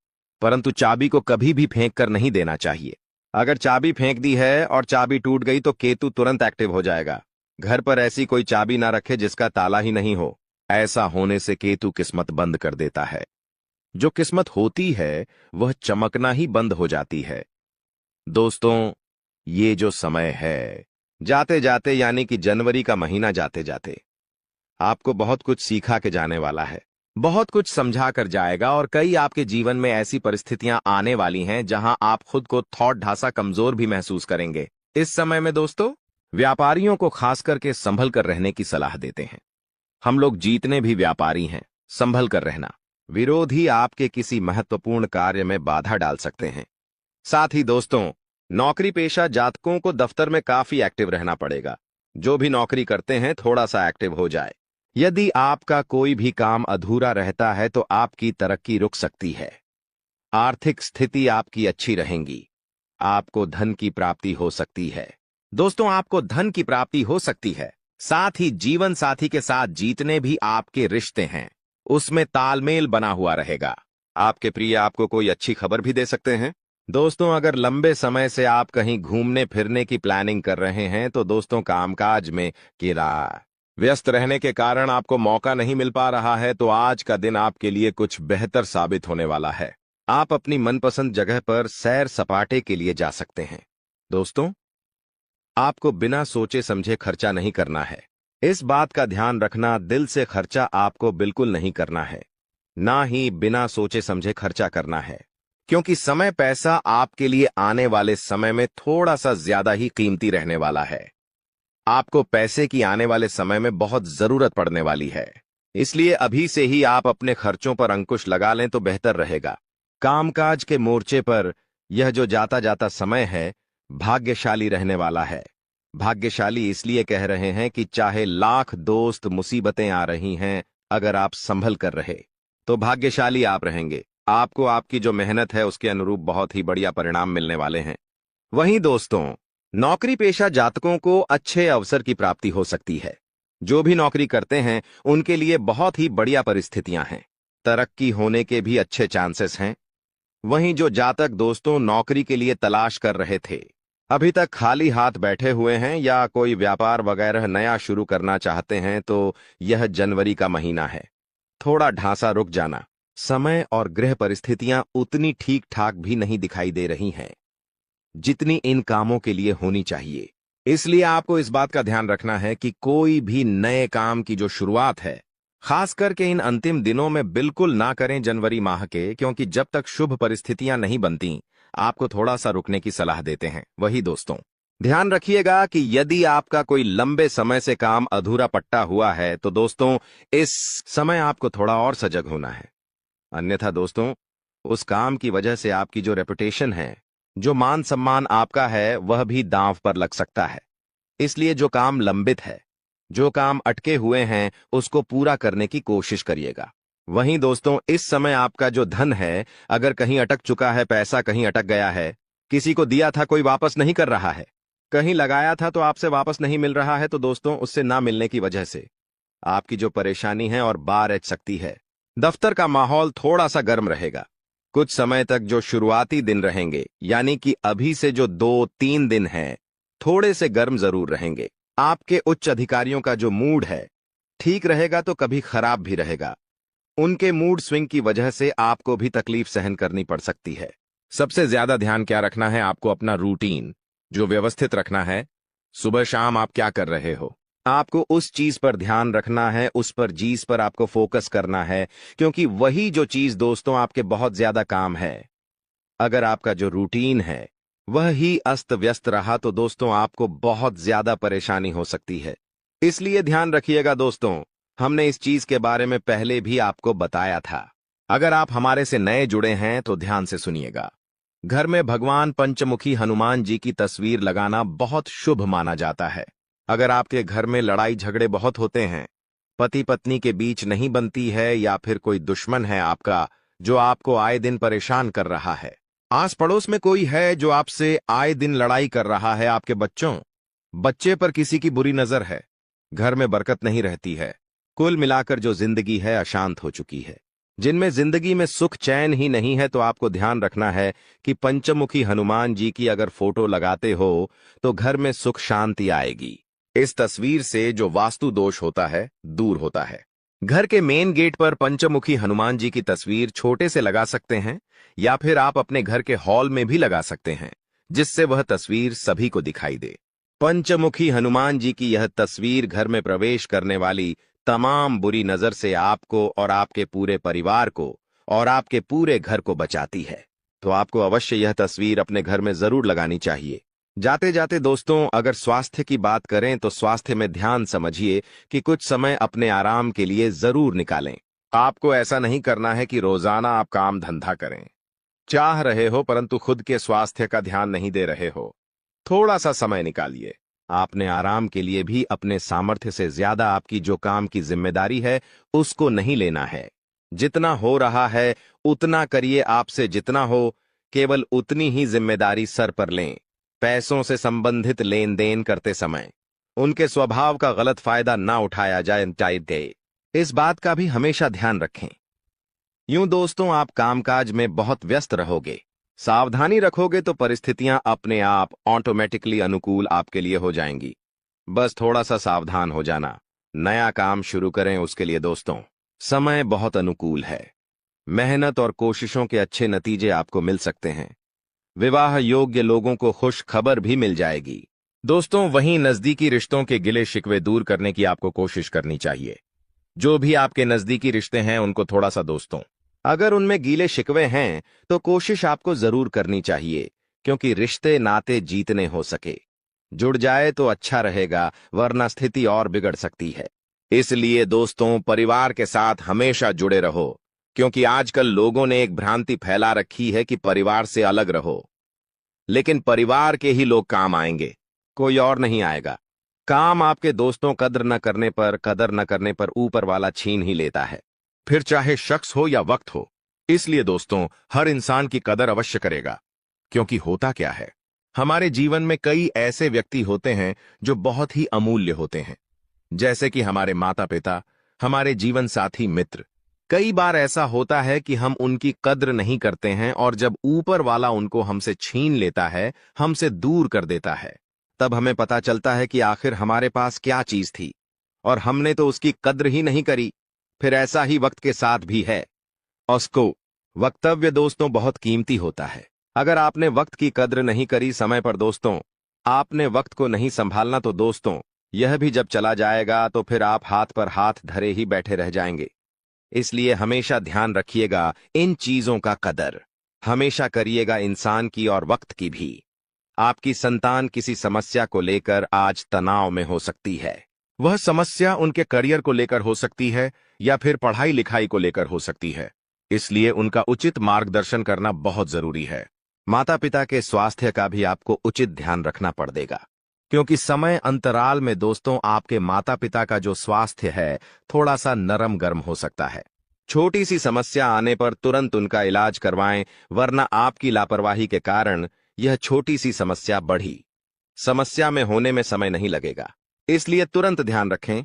परंतु चाबी को कभी भी फेंक कर नहीं देना चाहिए। अगर चाबी फेंक दी है और चाबी टूट गई तो केतु तुरंत एक्टिव हो जाएगा। घर पर ऐसी कोई चाबी ना रखे जिसका ताला ही नहीं हो। ऐसा होने से केतु किस्मत बंद कर देता है। जो किस्मत होती है वह चमकना ही बंद हो जाती है। दोस्तों, ये जो समय है, जाते जाते यानी कि जनवरी का महीना जाते जाते आपको बहुत कुछ सिखा के जाने वाला है, बहुत कुछ समझा कर जाएगा, और कई आपके जीवन में ऐसी परिस्थितियां आने वाली हैं जहां आप खुद को थोड़ा ढासा कमजोर भी महसूस करेंगे। इस समय में दोस्तों, व्यापारियों को खास करके संभल कर रहने की सलाह देते हैं। हम लोग जीतने भी व्यापारी हैं, संभल कर रहना। विरोधी आपके किसी महत्वपूर्ण कार्य में बाधा डाल सकते हैं। साथ ही दोस्तों, नौकरी पेशा जातकों को दफ्तर में काफी एक्टिव रहना पड़ेगा। जो भी नौकरी करते हैं, थोड़ा सा एक्टिव हो जाए। यदि आपका कोई भी काम अधूरा रहता है तो आपकी तरक्की रुक सकती है। आर्थिक स्थिति आपकी अच्छी रहेगी। आपको धन की प्राप्ति हो सकती है। दोस्तों, आपको धन की प्राप्ति हो सकती है। साथ ही जीवन साथी के साथ जीतने भी आपके रिश्ते हैं, उसमें तालमेल बना हुआ रहेगा। आपके प्रिय आपको कोई अच्छी खबर भी दे सकते हैं। दोस्तों, अगर लंबे समय से आप कहीं घूमने फिरने की प्लानिंग कर रहे हैं तो दोस्तों, कामकाज में व्यस्त रहने के कारण आपको मौका नहीं मिल पा रहा है, तो आज का दिन आपके लिए कुछ बेहतर साबित होने वाला है। आप अपनी मनपसंद जगह पर सैर सपाटे के लिए जा सकते हैं। दोस्तों, आपको बिना सोचे समझे खर्चा नहीं करना है। इस बात का ध्यान रखना, दिल से खर्चा आपको बिल्कुल नहीं करना है, ना ही बिना सोचे समझे खर्चा करना है, क्योंकि समय पैसा आपके लिए आने वाले समय में थोड़ा सा ज्यादा ही कीमती रहने वाला है। आपको पैसे की आने वाले समय में बहुत जरूरत पड़ने वाली है। इसलिए अभी से ही आप अपने खर्चों पर अंकुश लगा लें तो बेहतर रहेगा। कामकाज के मोर्चे पर यह जो जाता जाता समय है, भाग्यशाली रहने वाला है। भाग्यशाली इसलिए कह रहे हैं कि चाहे लाख दोस्त मुसीबतें आ रही हैं, अगर आप संभल कर रहे तो भाग्यशाली आप रहेंगे। आपको आपकी जो मेहनत है उसके अनुरूप बहुत ही बढ़िया परिणाम मिलने वाले हैं। वहीं दोस्तों, नौकरी पेशा जातकों को अच्छे अवसर की प्राप्ति हो सकती है। जो भी नौकरी करते हैं उनके लिए बहुत ही बढ़िया परिस्थितियां हैं। तरक्की होने के भी अच्छे चांसेस हैं। वहीं जो जातक दोस्तों नौकरी के लिए तलाश कर रहे थे, अभी तक खाली हाथ बैठे हुए हैं या कोई व्यापार वगैरह नया शुरू करना चाहते हैं, तो यह जनवरी का महीना है। थोड़ा ढांसा रुक जाना। समय और गृह परिस्थितियां उतनी ठीक ठाक भी नहीं दिखाई दे रही हैं जितनी इन कामों के लिए होनी चाहिए। इसलिए आपको इस बात का ध्यान रखना है कि कोई भी नए काम की जो शुरुआत है, खास करके इन अंतिम दिनों में बिल्कुल ना करें जनवरी माह के, क्योंकि जब तक शुभ परिस्थितियां नहीं बनती आपको थोड़ा सा रुकने की सलाह देते हैं। वही दोस्तों, ध्यान रखिएगा कि यदि आपका कोई लंबे समय से काम अधूरा पट्टा हुआ है तो दोस्तों इस समय आपको थोड़ा और सजग होना है। अन्यथा दोस्तों, उस काम की वजह से आपकी जो रेपुटेशन है, जो मान सम्मान आपका है, वह भी दांव पर लग सकता है। इसलिए जो काम लंबित है, जो काम अटके हुए हैं, उसको पूरा करने की कोशिश करिएगा। वहीं दोस्तों, इस समय आपका जो धन है, अगर कहीं अटक चुका है, पैसा कहीं अटक गया है, किसी को दिया था कोई वापस नहीं कर रहा है, कहीं लगाया था तो आपसे वापस नहीं मिल रहा है, तो दोस्तों उससे ना मिलने की वजह से आपकी जो परेशानी है और बार अच सकती है। दफ्तर का माहौल थोड़ा सा गर्म रहेगा। कुछ समय तक जो शुरुआती दिन रहेंगे, यानी कि अभी से जो 2-3 दिन हैं, थोड़े से गर्म जरूर रहेंगे। आपके उच्च अधिकारियों का जो मूड है ठीक रहेगा तो कभी खराब भी रहेगा। उनके मूड स्विंग की वजह से आपको भी तकलीफ सहन करनी पड़ सकती है। सबसे ज्यादा ध्यान क्या रखना है, आपको अपना रूटीन जो व्यवस्थित रखना है। सुबह शाम आप क्या कर रहे हो, आपको उस चीज पर ध्यान रखना है, उस पर चीज पर आपको फोकस करना है, क्योंकि वही जो चीज दोस्तों आपके बहुत ज्यादा काम है। अगर आपका जो रूटीन है वह ही अस्त व्यस्त रहा तो दोस्तों आपको बहुत ज्यादा परेशानी हो सकती है। इसलिए ध्यान रखिएगा दोस्तों, हमने इस चीज के बारे में पहले भी आपको बताया था। अगर आप हमारे से नए जुड़े हैं तो ध्यान से सुनिएगा। घर में भगवान पंचमुखी हनुमान जी की तस्वीर लगाना बहुत शुभ माना जाता है। अगर आपके घर में लड़ाई झगड़े बहुत होते हैं, पति पत्नी के बीच नहीं बनती है, या फिर कोई दुश्मन है आपका जो आपको आए दिन परेशान कर रहा है, आस पड़ोस में कोई है जो आपसे आए दिन लड़ाई कर रहा है, आपके बच्चे पर किसी की बुरी नजर है, घर में बरकत नहीं रहती है, कुल मिलाकर जो जिंदगी है अशांत हो चुकी है, जिनमें जिंदगी में सुख चैन ही नहीं है, तो आपको ध्यान रखना है कि पंचमुखी हनुमान जी की अगर फोटो लगाते हो तो घर में सुख शांति आएगी। इस तस्वीर से जो वास्तु दोष होता है दूर होता है। घर के मेन गेट पर पंचमुखी हनुमान जी की तस्वीर छोटे से लगा सकते हैं, या फिर आप अपने घर के हॉल में भी लगा सकते हैं, जिससे वह तस्वीर सभी को दिखाई दे। पंचमुखी हनुमान जी की यह तस्वीर घर में प्रवेश करने वाली तमाम बुरी नजर से आपको और आपके पूरे परिवार को और आपके पूरे घर को बचाती है। तो आपको अवश्य यह तस्वीर अपने घर में जरूर लगानी चाहिए। जाते जाते दोस्तों, अगर स्वास्थ्य की बात करें तो स्वास्थ्य में ध्यान समझिए कि कुछ समय अपने आराम के लिए जरूर निकालें। आपको ऐसा नहीं करना है कि रोजाना आप काम धंधा करें, चाह रहे हो परंतु खुद के स्वास्थ्य का ध्यान नहीं दे रहे हो। थोड़ा सा समय निकालिए। आपने आराम के लिए भी अपने सामर्थ्य से ज्यादा आपकी जो काम की जिम्मेदारी है उसको नहीं लेना है। जितना हो रहा है उतना करिए, आपसे जितना हो केवल उतनी ही जिम्मेदारी सर पर लें। पैसों से संबंधित लेन देन करते समय उनके स्वभाव का गलत फायदा ना उठाया जाए, इस बात का भी हमेशा ध्यान रखें। यूं दोस्तों, आप कामकाज में बहुत व्यस्त रहोगे, सावधानी रखोगे तो परिस्थितियां अपने आप ऑटोमेटिकली अनुकूल आपके लिए हो जाएंगी। बस थोड़ा सा सावधान हो जाना। नया काम शुरू करें उसके लिए दोस्तों समय बहुत अनुकूल है। मेहनत और कोशिशों के अच्छे नतीजे आपको मिल सकते हैं। विवाह योग्य लोगों को खुश खबर भी मिल जाएगी। दोस्तों, वहीं नजदीकी रिश्तों के गिले शिकवे दूर करने की आपको कोशिश करनी चाहिए। जो भी आपके नजदीकी रिश्ते हैं उनको थोड़ा सा दोस्तों, अगर उनमें गीले शिकवे हैं तो कोशिश आपको जरूर करनी चाहिए, क्योंकि रिश्ते नाते जीतने हो सके। जुड़ जाए तो अच्छा रहेगा, वरना स्थिति और बिगड़ सकती है। इसलिए दोस्तों, परिवार के साथ हमेशा जुड़े रहो, क्योंकि आजकल लोगों ने एक भ्रांति फैला रखी है कि परिवार से अलग रहो, लेकिन परिवार के ही लोग काम आएंगे, कोई और नहीं आएगा। काम आपके दोस्तों कदर न करने पर ऊपर वाला छीन ही लेता है, फिर चाहे शख्स हो या वक्त हो। इसलिए दोस्तों, हर इंसान की कदर अवश्य करेगा, क्योंकि होता क्या है, हमारे जीवन में कई ऐसे व्यक्ति होते हैं जो बहुत ही अमूल्य होते हैं, जैसे कि हमारे माता पिता, हमारे जीवन साथी, मित्र। कई बार ऐसा होता है कि हम उनकी कद्र नहीं करते हैं और जब ऊपर वाला उनको हमसे छीन लेता है, हमसे दूर कर देता है, तब हमें पता चलता है कि आखिर हमारे पास क्या चीज थी और हमने तो उसकी कद्र ही नहीं करी। फिर ऐसा ही वक्त के साथ भी है। उसको वक्तव्य दोस्तों बहुत कीमती होता है। अगर आपने वक्त की कद्र नहीं करी समय पर दोस्तों, आपने वक्त को नहीं संभालना तो दोस्तों, यह भी जब चला जाएगा तो फिर आप हाथ पर हाथ धरे ही बैठे रह जाएंगे। इसलिए हमेशा ध्यान रखिएगा इन चीजों का कदर हमेशा करिएगा, इंसान की और वक्त की भी। आपकी संतान किसी समस्या को लेकर आज तनाव में हो सकती है। वह समस्या उनके करियर को लेकर हो सकती है या फिर पढ़ाई लिखाई को लेकर हो सकती है। इसलिए उनका उचित मार्गदर्शन करना बहुत जरूरी है। माता पिता के स्वास्थ्य का भी आपको उचित ध्यान रखना पड़ेगा, क्योंकि समय अंतराल में दोस्तों आपके माता पिता का जो स्वास्थ्य है थोड़ा सा नरम गर्म हो सकता है। छोटी सी समस्या आने पर तुरंत उनका इलाज करवाएं, वरना आपकी लापरवाही के कारण यह छोटी सी समस्या बढ़ी समस्या में होने में समय नहीं लगेगा। इसलिए तुरंत ध्यान रखें।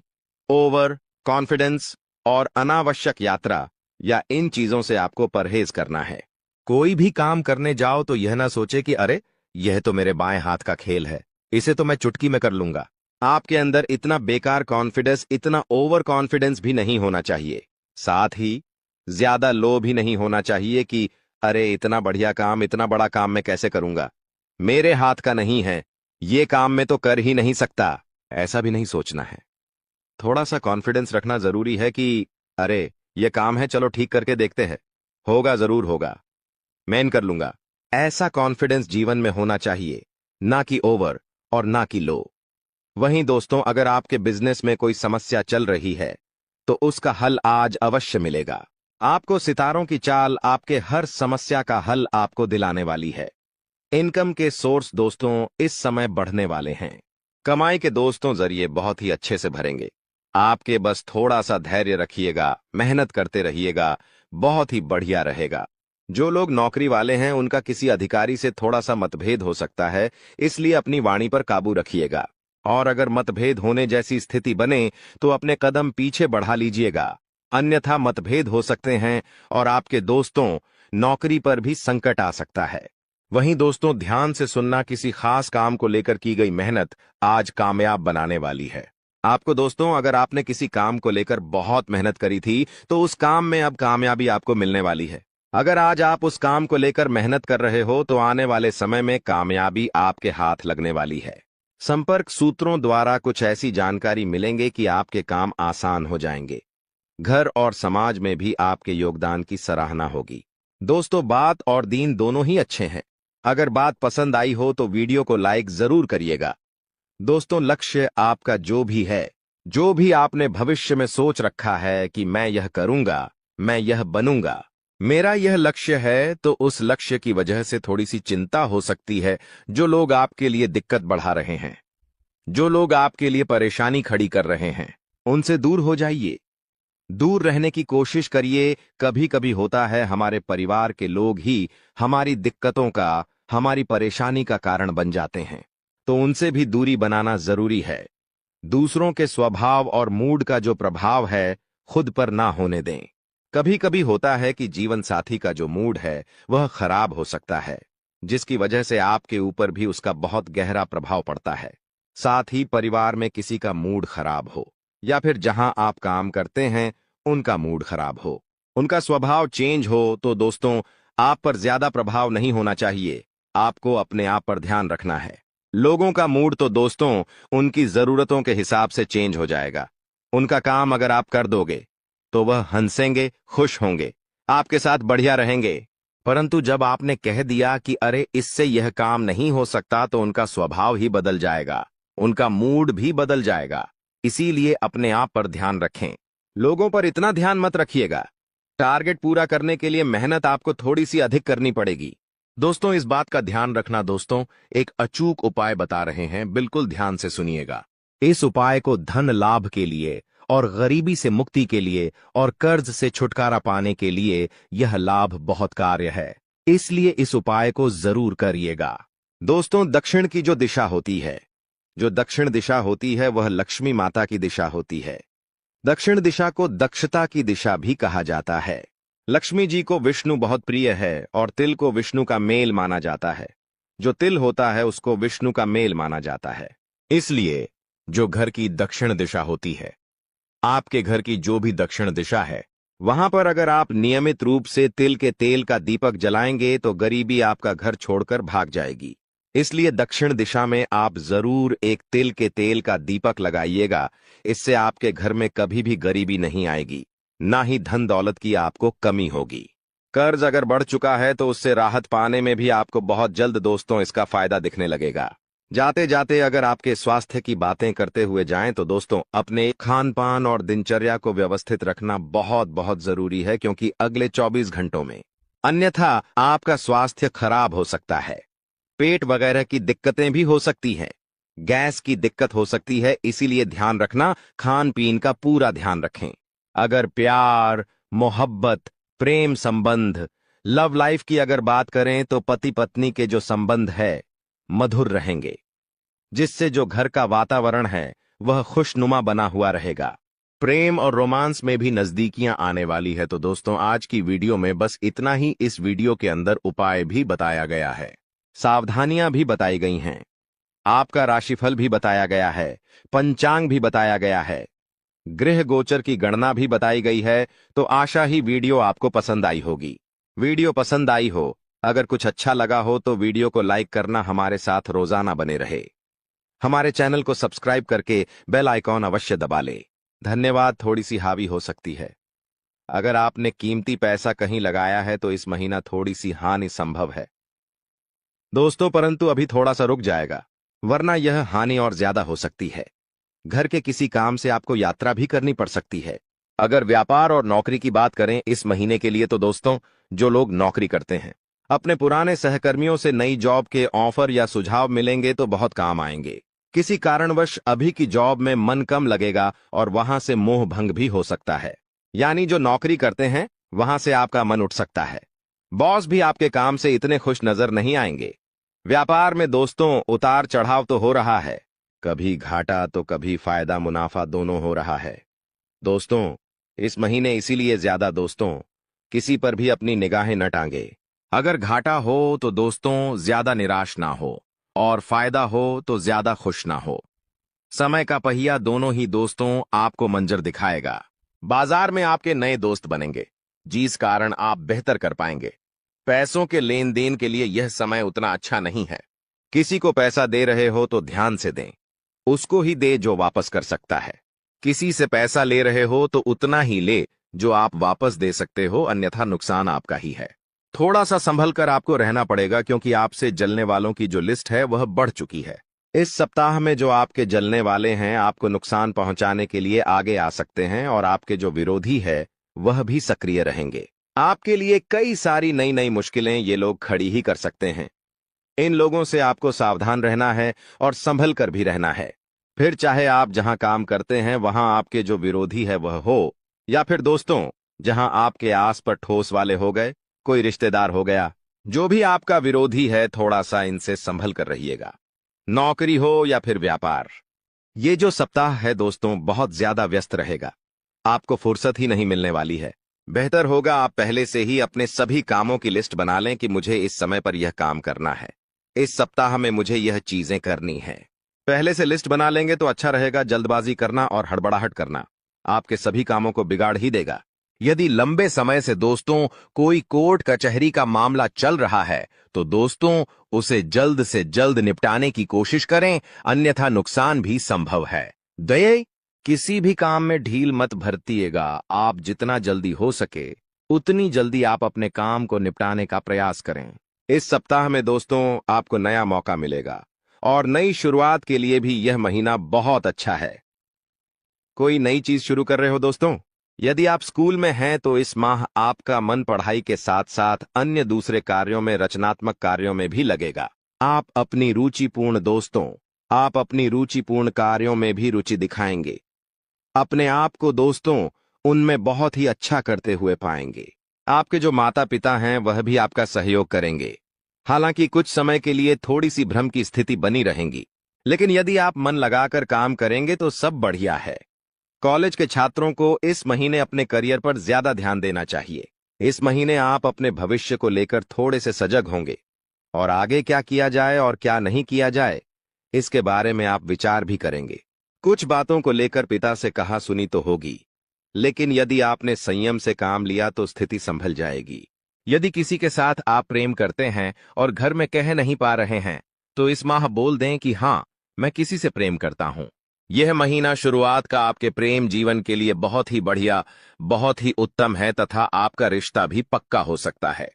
ओवर कॉन्फिडेंस और अनावश्यक यात्रा या इन चीजों से आपको परहेज करना है। कोई भी काम करने जाओ तो यह ना सोचे कि अरे यह तो मेरे बाएं हाथ का खेल है, इसे तो मैं चुटकी में कर लूंगा। आपके अंदर इतना बेकार कॉन्फिडेंस, इतना ओवर कॉन्फिडेंस भी नहीं होना चाहिए। साथ ही ज्यादा लो भी नहीं होना चाहिए कि अरे इतना बढ़िया काम, इतना बड़ा काम मैं कैसे करूंगा, मेरे हाथ का नहीं है, ये काम मैं तो कर ही नहीं सकता। ऐसा भी नहीं सोचना है। थोड़ा सा कॉन्फिडेंस रखना जरूरी है कि अरे ये काम है, चलो ठीक करके देखते हैं, होगा जरूर होगा, मैं कर लूंगा। ऐसा कॉन्फिडेंस जीवन में होना चाहिए, ना कि ओवर और ना कि लो। वहीं दोस्तों, अगर आपके बिजनेस में कोई समस्या चल रही है तो उसका हल आज अवश्य मिलेगा। आपको सितारों की चाल आपके हर समस्या का हल आपको दिलाने वाली है। इनकम के सोर्स दोस्तों इस समय बढ़ने वाले हैं। कमाई के दोस्तों जरिए बहुत ही अच्छे से भरेंगे। आपके बस थोड़ा सा धैर्य रखिएगा, मेहनत करते रहिएगा, बहुत ही बढ़िया रहेगा। जो लोग नौकरी वाले हैं उनका किसी अधिकारी से थोड़ा सा मतभेद हो सकता है, इसलिए अपनी वाणी पर काबू रखिएगा। और अगर मतभेद होने जैसी स्थिति बने तो अपने कदम पीछे बढ़ा लीजिएगा, अन्यथा मतभेद हो सकते हैं और आपके दोस्तों नौकरी पर भी संकट आ सकता है। वहीं दोस्तों ध्यान से सुनना, किसी खास काम को लेकर की गई मेहनत आज कामयाब बनाने वाली है आपको। दोस्तों अगर आपने किसी काम को लेकर बहुत मेहनत करी थी तो उस काम में अब कामयाबी आपको मिलने वाली है। अगर आज आप उस काम को लेकर मेहनत कर रहे हो तो आने वाले समय में कामयाबी आपके हाथ लगने वाली है। संपर्क सूत्रों द्वारा कुछ ऐसी जानकारी मिलेंगे कि आपके काम आसान हो जाएंगे। घर और समाज में भी आपके योगदान की सराहना होगी। दोस्तों बात और दीन दोनों ही अच्छे हैं। अगर बात पसंद आई हो तो वीडियो को लाइक जरूर करिएगा। दोस्तों लक्ष्य आपका जो भी है, जो भी आपने भविष्य में सोच रखा है कि मैं यह करूंगा, मैं यह बनूंगा, मेरा यह लक्ष्य है, तो उस लक्ष्य की वजह से थोड़ी सी चिंता हो सकती है। जो लोग आपके लिए दिक्कत बढ़ा रहे हैं, जो लोग आपके लिए परेशानी खड़ी कर रहे हैं, उनसे दूर हो जाइए, दूर रहने की कोशिश करिए। कभी कभी होता है हमारे परिवार के लोग ही हमारी दिक्कतों का, हमारी परेशानी का कारण बन जाते हैं, तो उनसे भी दूरी बनाना जरूरी है। दूसरों के स्वभाव और मूड का जो प्रभाव है खुद पर ना होने दें। कभी कभी होता है कि जीवन साथी का जो मूड है वह खराब हो सकता है, जिसकी वजह से आपके ऊपर भी उसका बहुत गहरा प्रभाव पड़ता है। साथ ही परिवार में किसी का मूड खराब हो या फिर जहां आप काम करते हैं उनका मूड खराब हो, उनका स्वभाव चेंज हो, तो दोस्तों आप पर ज्यादा प्रभाव नहीं होना चाहिए। आपको अपने आप पर ध्यान रखना है। लोगों का मूड तो दोस्तों उनकी जरूरतों के हिसाब से चेंज हो जाएगा। उनका काम अगर आप कर दोगे तो वह हंसेंगे, खुश होंगे, आपके साथ बढ़िया रहेंगे। परंतु जब आपने कह दिया कि अरे इससे यह काम नहीं हो सकता, तो उनका स्वभाव ही बदल जाएगा, उनका मूड भी बदल जाएगा। इसीलिए अपने आप पर ध्यान रखें। लोगों पर इतना ध्यान मत रखिएगा। टारगेट पूरा करने के लिए मेहनत आपको थोड़ी सी अधिक करनी पड़ेगी। दोस्तों इस बात का ध्यान रखना, दोस्तों एक अचूक उपाय बता रहे हैं, बिल्कुल ध्यान से सुनिएगा। इस उपाय को धन लाभ के लिए और गरीबी से मुक्ति के लिए और कर्ज से छुटकारा पाने के लिए यह लाभ बहुत कार्य है, इसलिए इस उपाय को जरूर करिएगा। दोस्तों, दक्षिण की जो दिशा होती है, जो दक्षिण दिशा होती है, वह लक्ष्मी माता की दिशा होती है। दक्षिण दिशा को दक्षता की दिशा भी कहा जाता है। लक्ष्मी जी को विष्णु बहुत प्रिय है और तिल को विष्णु का मेल माना जाता है। जो तिल होता है उसको विष्णु का मेल माना जाता है। इसलिए जो घर की दक्षिण दिशा होती है, आपके घर की जो भी दक्षिण दिशा है, वहां पर अगर आप नियमित रूप से तिल के तेल का दीपक जलाएंगे तो गरीबी आपका घर छोड़कर भाग जाएगी। इसलिए दक्षिण दिशा में आप जरूर एक तिल के तेल का दीपक लगाइएगा। इससे आपके घर में कभी भी गरीबी नहीं आएगी, ना ही धन दौलत की आपको कमी होगी। कर्ज अगर बढ़ चुका है तो उससे राहत पाने में भी आपको बहुत जल्द दोस्तों इसका फायदा दिखने लगेगा। जाते जाते अगर आपके स्वास्थ्य की बातें करते हुए जाएं तो दोस्तों, अपने खान पान और दिनचर्या को व्यवस्थित रखना बहुत बहुत जरूरी है, क्योंकि अगले 24 घंटों में अन्यथा आपका स्वास्थ्य खराब हो सकता है। पेट वगैरह की दिक्कतें भी हो सकती हैं, गैस की दिक्कत हो सकती है। इसीलिए ध्यान रखना, खान पीन का पूरा ध्यान रखें। अगर प्यार, मोहब्बत, प्रेम संबंध, लव लाइफ की अगर बात करें तो पति पत्नी के जो संबंध है मधुर रहेंगे, जिससे जो घर का वातावरण है वह खुशनुमा बना हुआ रहेगा। प्रेम और रोमांस में भी नजदीकियां आने वाली है। तो दोस्तों, आज की वीडियो में बस इतना ही। इस वीडियो के अंदर उपाय भी बताया गया है, सावधानियां भी बताई गई हैं, आपका राशिफल भी बताया गया है, पंचांग भी बताया गया है, गृह गोचर की गणना भी बताई गई है। तो आशा ही वीडियो आपको पसंद आई होगी। वीडियो पसंद आई हो, अगर कुछ अच्छा लगा हो तो वीडियो को लाइक करना, हमारे साथ रोजाना बने रहे। हमारे चैनल को सब्सक्राइब करके बेल आइकॉन अवश्य दबा ले। धन्यवाद। थोड़ी सी हावी हो सकती है। अगर आपने कीमती पैसा कहीं लगाया है तो इस महीना थोड़ी सी हानि संभव है दोस्तों, परंतु अभी थोड़ा सा रुक जाएगा, वरना यह हानि और ज्यादा हो सकती है। घर के किसी काम से आपको यात्रा भी करनी पड़ सकती है। अगर व्यापार और नौकरी की बात करें इस महीने के लिए तो दोस्तों, जो लोग नौकरी करते हैं, अपने पुराने सहकर्मियों से नई जॉब के ऑफर या सुझाव मिलेंगे तो बहुत काम आएंगे। किसी कारणवश अभी की जॉब में मन कम लगेगा और वहां से मोह भंग भी हो सकता है। यानी जो नौकरी करते हैं वहां से आपका मन उठ सकता है। बॉस भी आपके काम से इतने खुश नजर नहीं आएंगे। व्यापार में दोस्तों उतार चढ़ाव तो हो रहा है, कभी घाटा तो कभी फायदा मुनाफा दोनों हो रहा है दोस्तों। इस महीने इसीलिए ज्यादा दोस्तों किसी पर भी अपनी निगाहें न टांगे। अगर घाटा हो तो दोस्तों ज्यादा निराश ना हो, और फायदा हो तो ज्यादा खुश ना हो। समय का पहिया दोनों ही दोस्तों आपको मंजर दिखाएगा। बाजार में आपके नए दोस्त बनेंगे, जिस कारण आप बेहतर कर पाएंगे। पैसों के लेन देन के लिए यह समय उतना अच्छा नहीं है। किसी को पैसा दे रहे हो तो ध्यान से दें, उसको ही दे जो वापस कर सकता है। किसी से पैसा ले रहे हो तो उतना ही ले जो आप वापस दे सकते हो, अन्यथा नुकसान आपका ही है। थोड़ा सा संभल कर आपको रहना पड़ेगा, क्योंकि आपसे जलने वालों की जो लिस्ट है वह बढ़ चुकी है। इस सप्ताह में जो आपके जलने वाले हैं आपको नुकसान पहुंचाने के लिए आगे आ सकते हैं, और आपके जो विरोधी है वह भी सक्रिय रहेंगे। आपके लिए कई सारी नई नई मुश्किलें ये लोग खड़ी ही कर सकते हैं। इन लोगों से आपको सावधान रहना है और संभल कर भी रहना है। फिर चाहे आप जहां काम करते हैं वहां आपके जो विरोधी है वह हो, या फिर दोस्तों जहां आपके आस पर ठोस वाले हो गए, कोई रिश्तेदार हो गया, जो भी आपका विरोधी है थोड़ा सा इनसे संभल कर रहिएगा। नौकरी हो या फिर व्यापार, ये जो सप्ताह है दोस्तों बहुत ज्यादा व्यस्त रहेगा। आपको फुर्सत ही नहीं मिलने वाली है। बेहतर होगा आप पहले से ही अपने सभी कामों की लिस्ट बना लें कि मुझे इस समय पर यह काम करना है, इस सप्ताह में मुझे यह चीजें करनी है। पहले से लिस्ट बना लेंगे तो अच्छा रहेगा। जल्दबाजी करना और हड़बड़ाहट करना आपके सभी कामों को बिगाड़ ही देगा। यदि लंबे समय से दोस्तों कोई कोर्ट कचहरी का मामला चल रहा है तो दोस्तों उसे जल्द से जल्द निपटाने की कोशिश करें, अन्यथा नुकसान भी संभव है। दये, किसी भी काम में ढील मत बरतिएगा। आप जितना जल्दी हो सके उतनी जल्दी आप अपने काम को निपटाने का प्रयास करें। इस सप्ताह में दोस्तों आपको नया मौका मिलेगा, और नई शुरुआत के लिए भी यह महीना बहुत अच्छा है। कोई नई चीज शुरू कर रहे हो दोस्तों? यदि आप स्कूल में हैं तो इस माह आपका मन पढ़ाई के साथ साथ अन्य दूसरे कार्यों में, रचनात्मक कार्यों में भी लगेगा। आप अपनी रुचिपूर्ण कार्यों में भी रुचि दिखाएंगे। अपने आप को दोस्तों उनमें बहुत ही अच्छा करते हुए पाएंगे। आपके जो माता पिता हैं वह भी आपका सहयोग करेंगे। हालांकि कुछ समय के लिए थोड़ी सी भ्रम की स्थिति बनी रहेगी, लेकिन यदि आप मन लगाकर काम करेंगे तो सब बढ़िया है। कॉलेज के छात्रों को इस महीने अपने करियर पर ज्यादा ध्यान देना चाहिए। इस महीने आप अपने भविष्य को लेकर थोड़े से सजग होंगे और आगे क्या किया जाए और क्या नहीं किया जाए, इसके बारे में आप विचार भी करेंगे। कुछ बातों को लेकर पिता से कहा सुनी तो होगी, लेकिन यदि आपने संयम से काम लिया तो स्थिति संभल जाएगी। यदि किसी के साथ आप प्रेम करते हैं और घर में कह नहीं पा रहे हैं, तो इस माह बोल दें कि हाँ, मैं किसी से प्रेम करता हूं। यह महीना शुरुआत का आपके प्रेम जीवन के लिए बहुत ही बढ़िया, बहुत ही उत्तम है तथा आपका रिश्ता भी पक्का हो सकता है।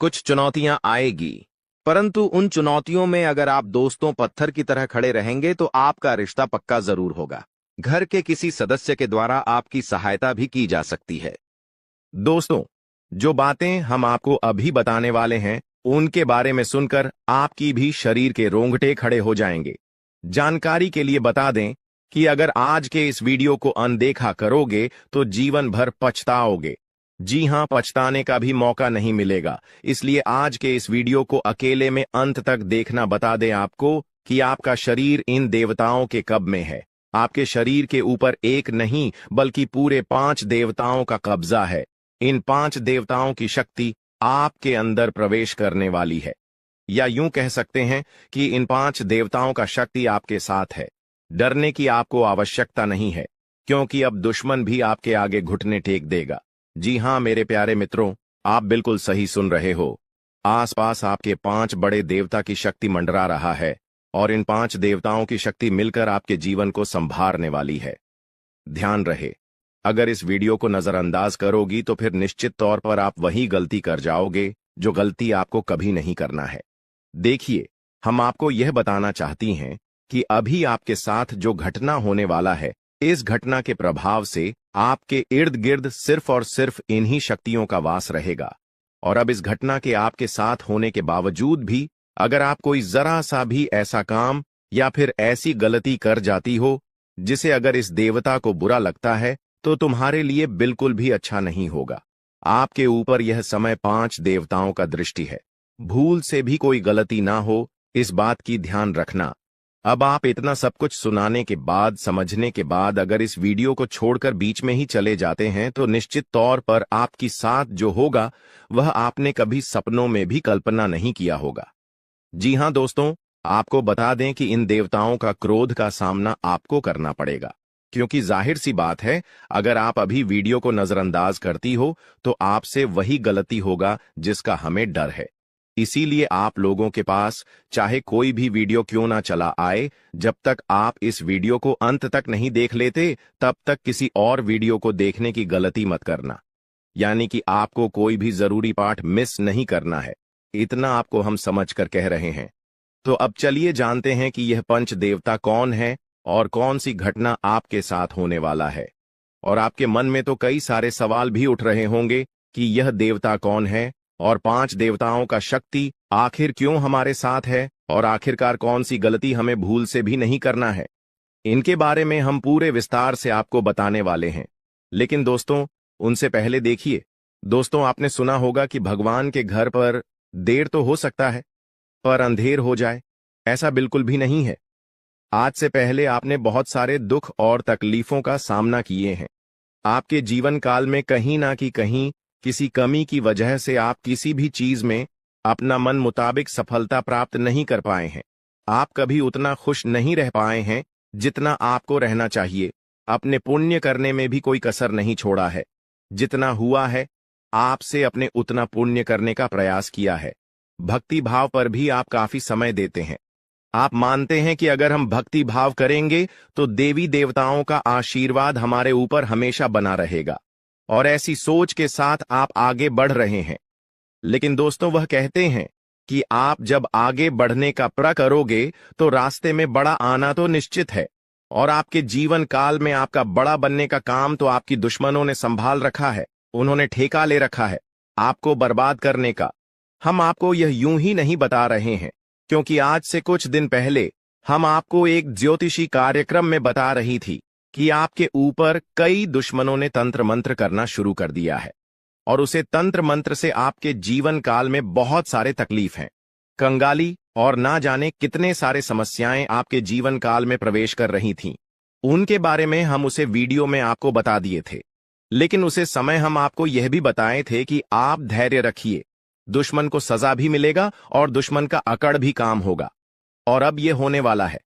कुछ चुनौतियां आएगी, परंतु उन चुनौतियों में अगर आप दोस्तों पत्थर की तरह खड़े रहेंगे तो आपका रिश्ता पक्का जरूर होगा। घर के किसी सदस्य के द्वारा आपकी सहायता भी की जा सकती है। दोस्तों, जो बातें हम आपको अभी बताने वाले हैं, उनके बारे में सुनकर आपकी भी शरीर के रोंगटे खड़े हो जाएंगे। जानकारी के लिए बता दें कि अगर आज के इस वीडियो को अनदेखा करोगे तो जीवन भर पछताओगे। जी हां, पछताने का भी मौका नहीं मिलेगा। इसलिए आज के इस वीडियो को अकेले में अंत तक देखना बता दें आपको कि आपका शरीर इन देवताओं के कब्ज में है। आपके शरीर के ऊपर एक नहीं बल्कि पूरे 5 देवताओं का कब्जा है। इन 5 देवताओं की शक्ति आपके अंदर प्रवेश करने वाली है, या यूं कह सकते हैं कि इन 5 देवताओं का शक्ति आपके साथ है। डरने की आपको आवश्यकता नहीं है, क्योंकि अब दुश्मन भी आपके आगे घुटने टेक देगा। जी हां मेरे प्यारे मित्रों, आप बिल्कुल सही सुन रहे हो। आसपास आपके 5 बड़े देवता की शक्ति मंडरा रहा है और इन 5 देवताओं की शक्ति मिलकर आपके जीवन को संभारने वाली है। ध्यान रहे, अगर इस वीडियो को नजरअंदाज करोगी तो फिर निश्चित तौर पर आप वही गलती कर जाओगे जो गलती आपको कभी नहीं करना है। देखिए, हम आपको यह बताना चाहती हैं कि अभी आपके साथ जो घटना होने वाला है, इस घटना के प्रभाव से आपके इर्द गिर्द सिर्फ और सिर्फ इन्हीं शक्तियों का वास रहेगा। और अब इस घटना के आपके साथ होने के बावजूद भी अगर आप कोई जरा सा भी ऐसा काम या फिर ऐसी गलती कर जाती हो जिसे अगर इस देवता को बुरा लगता है, तो तुम्हारे लिए बिल्कुल भी अच्छा नहीं होगा। आपके ऊपर यह समय 5 देवताओं का दृष्टि है। भूल से भी कोई गलती ना हो, इस बात की ध्यान रखना। अब आप इतना सब कुछ सुनाने के बाद, समझने के बाद अगर इस वीडियो को छोड़कर बीच में ही चले जाते हैं तो निश्चित तौर पर आपके साथ जो होगा वह आपने कभी सपनों में भी कल्पना नहीं किया होगा। जी हां दोस्तों, आपको बता दें कि इन देवताओं का क्रोध का सामना आपको करना पड़ेगा, क्योंकि जाहिर सी बात है, अगर आप अभी वीडियो को नजरअंदाज करती हो तो आपसे वही गलती होगा जिसका हमें डर है। इसीलिए आप लोगों के पास चाहे कोई भी वीडियो क्यों ना चला आए, जब तक आप इस वीडियो को अंत तक नहीं देख लेते तब तक किसी और वीडियो को देखने की गलती मत करना। यानी कि आपको कोई भी जरूरी पाठ मिस नहीं करना है, इतना आपको हम समझ कर कह रहे हैं। तो अब चलिए जानते हैं कि यह पंच देवता कौन है और कौन सी घटना आपके साथ होने वाला है। और आपके मन में तो कई सारे सवाल भी उठ रहे होंगे कि यह देवता कौन है और 5 देवताओं का शक्ति आखिर क्यों हमारे साथ है और आखिरकार कौन सी गलती हमें भूल से भी नहीं करना है। इनके बारे में हम पूरे विस्तार से आपको बताने वाले हैं। लेकिन दोस्तों, उनसे पहले देखिए, दोस्तों आपने सुना होगा कि भगवान के घर पर देर तो हो सकता है पर अंधेर हो जाए, ऐसा बिल्कुल भी नहीं है। आज से पहले आपने बहुत सारे दुख और तकलीफों का सामना किए हैं। आपके जीवन काल में कहीं ना कहीं किसी कमी की वजह से आप किसी भी चीज में अपना मन मुताबिक सफलता प्राप्त नहीं कर पाए हैं। आप कभी उतना खुश नहीं रह पाए हैं जितना आपको रहना चाहिए। अपने पुण्य करने में भी कोई कसर नहीं छोड़ा है। जितना हुआ है आपसे अपने उतना पुण्य करने का प्रयास किया है। भक्ति भाव पर भी आप काफी समय देते हैं। आप मानते हैं कि अगर हम भक्ति भाव करेंगे तो देवी देवताओं का आशीर्वाद हमारे ऊपर हमेशा बना रहेगा, और ऐसी सोच के साथ आप आगे बढ़ रहे हैं। लेकिन दोस्तों, वह कहते हैं कि आप जब आगे बढ़ने का प्रण करोगे तो रास्ते में बड़ा आना तो निश्चित है, और आपके जीवन काल में आपका बड़ा बनने का काम तो आपकी दुश्मनों ने संभाल रखा है। उन्होंने ठेका ले रखा है आपको बर्बाद करने का। हम आपको यह यूं ही नहीं बता रहे हैं, क्योंकि आज से कुछ दिन पहले हम आपको एक ज्योतिषी कार्यक्रम में बता रही थी कि आपके ऊपर कई दुश्मनों ने तंत्र मंत्र करना शुरू कर दिया है, और उसे तंत्र मंत्र से आपके जीवन काल में बहुत सारे तकलीफ हैं। कंगाली और ना जाने कितने सारे समस्याएं आपके जीवन काल में प्रवेश कर रही थीं। उनके बारे में हम उसे वीडियो में आपको बता दिए थे, लेकिन उसे समय हम आपको यह भी बताए थे कि आप धैर्य रखिए, दुश्मन को सजा भी मिलेगा और दुश्मन का अकड़ भी काम होगा। और अब यह होने वाला है।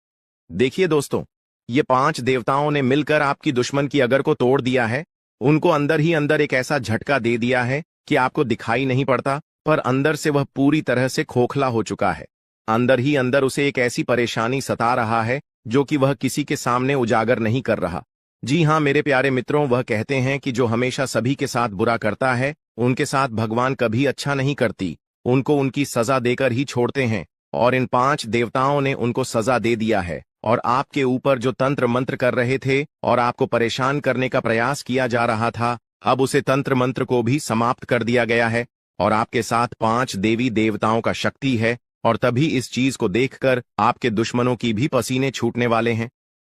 देखिए दोस्तों, ये 5 देवताओं ने मिलकर आपकी दुश्मन की अगर को तोड़ दिया है। उनको अंदर ही अंदर एक ऐसा झटका दे दिया है कि आपको दिखाई नहीं पड़ता, पर अंदर से वह पूरी तरह से खोखला हो चुका है। अंदर ही अंदर उसे एक ऐसी परेशानी सता रहा है जो कि वह किसी के सामने उजागर नहीं कर रहा। जी हाँ मेरे प्यारे मित्रों, वह कहते हैं कि जो हमेशा सभी के साथ बुरा करता है उनके साथ भगवान कभी अच्छा नहीं करती, उनको उनकी सजा देकर ही छोड़ते हैं। और इन 5 देवताओं ने उनको सजा दे दिया है और आपके ऊपर जो तंत्र मंत्र कर रहे थे और आपको परेशान करने का प्रयास किया जा रहा था, अब उसे तंत्र मंत्र को भी समाप्त कर दिया गया है और आपके साथ 5 देवी देवताओं का शक्ति है। और तभी इस चीज को देखकर आपके दुश्मनों की भी पसीने छूटने वाले हैं।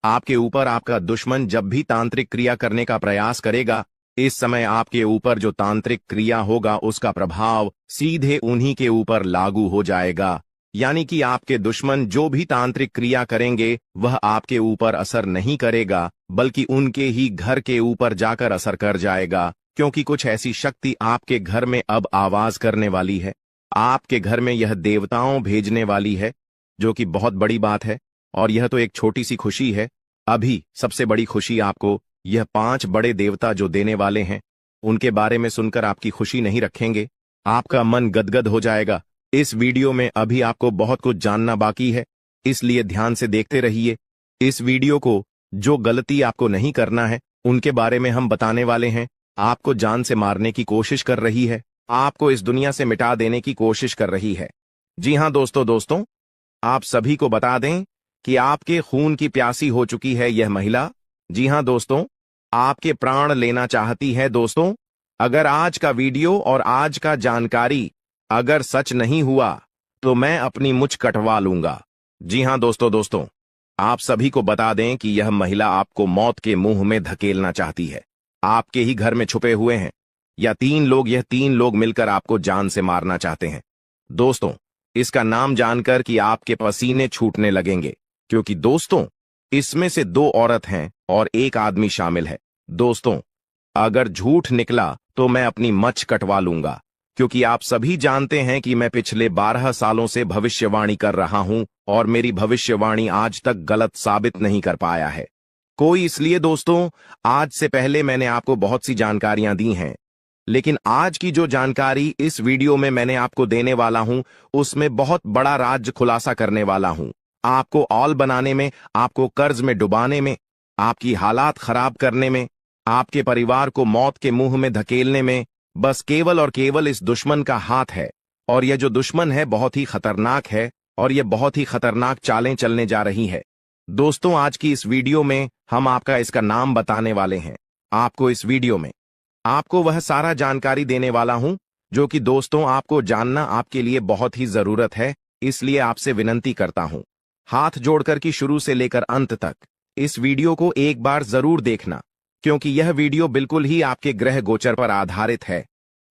आपके ऊपर आपका दुश्मन जब भी तांत्रिक क्रिया करने का प्रयास करेगा, इस समय आपके ऊपर जो तांत्रिक क्रिया होगा उसका प्रभाव सीधे उन्हीं के ऊपर लागू हो जाएगा। यानी कि आपके दुश्मन जो भी तांत्रिक क्रिया करेंगे वह आपके ऊपर असर नहीं करेगा, बल्कि उनके ही घर के ऊपर जाकर असर कर जाएगा, क्योंकि कुछ ऐसी शक्ति आपके घर में अब आवाज करने वाली है। आपके घर में यह देवताओं भेजने वाली है, जो कि बहुत बड़ी बात है। और यह तो एक छोटी सी खुशी है। अभी सबसे बड़ी खुशी आपको यह 5 बड़े देवता जो देने वाले हैं, उनके बारे में सुनकर आपकी खुशी नहीं रखेंगे, आपका मन गदगद हो जाएगा। इस वीडियो में अभी आपको बहुत कुछ जानना बाकी है, इसलिए ध्यान से देखते रहिए इस वीडियो को। जो गलती आपको नहीं करना है उनके बारे में हम बताने वाले हैं। आपको जान से मारने की कोशिश कर रही है, आपको इस दुनिया से मिटा देने की कोशिश कर रही है। जी हां दोस्तों, आप सभी को बता दें कि आपके खून की प्यासी हो चुकी है यह महिला। जी हां दोस्तों, आपके प्राण लेना चाहती है। दोस्तों, अगर आज का वीडियो और आज का जानकारी अगर सच नहीं हुआ तो मैं अपनी मुझ कटवा लूंगा। जी हां दोस्तों, आप सभी को बता दें कि यह महिला आपको मौत के मुंह में धकेलना चाहती है। आपके ही घर में छुपे हुए हैं यह 3 लोग मिलकर आपको जान से मारना चाहते हैं। दोस्तों, इसका नाम जानकर कि आपके पसीने छूटने लगेंगे, क्योंकि दोस्तों इसमें से 2 औरत हैं और 1 आदमी शामिल है। दोस्तों, अगर झूठ निकला तो मैं अपनी मच्छ कटवा लूंगा, क्योंकि आप सभी जानते हैं कि मैं पिछले 12 सालों से भविष्यवाणी कर रहा हूं और मेरी भविष्यवाणी आज तक गलत साबित नहीं कर पाया है कोई। इसलिए दोस्तों, आज से पहले मैंने आपको बहुत सी जानकारियां दी हैं, लेकिन आज की जो जानकारी इस वीडियो में मैंने आपको देने वाला हूं, उसमें बहुत बड़ा राज खुलासा करने वाला हूं। आपको औल बनाने में, आपको कर्ज में डुबाने में, आपकी हालात खराब करने में, आपके परिवार को मौत के मुंह में धकेलने में बस केवल और केवल इस दुश्मन का हाथ है। और यह जो दुश्मन है बहुत ही खतरनाक है और यह बहुत ही खतरनाक चालें चलने जा रही है। दोस्तों, आज की इस वीडियो में हम आपका इसका नाम बताने वाले हैं। आपको इस वीडियो में आपको वह सारा जानकारी देने वाला हूं जो कि दोस्तों आपको जानना आपके लिए बहुत ही जरूरत है। इसलिए आपसे विनती करता हूं, हाथ जोड़कर कि शुरू से लेकर अंत तक इस वीडियो को एक बार जरूर देखना, क्योंकि यह वीडियो बिल्कुल ही आपके ग्रह गोचर पर आधारित है,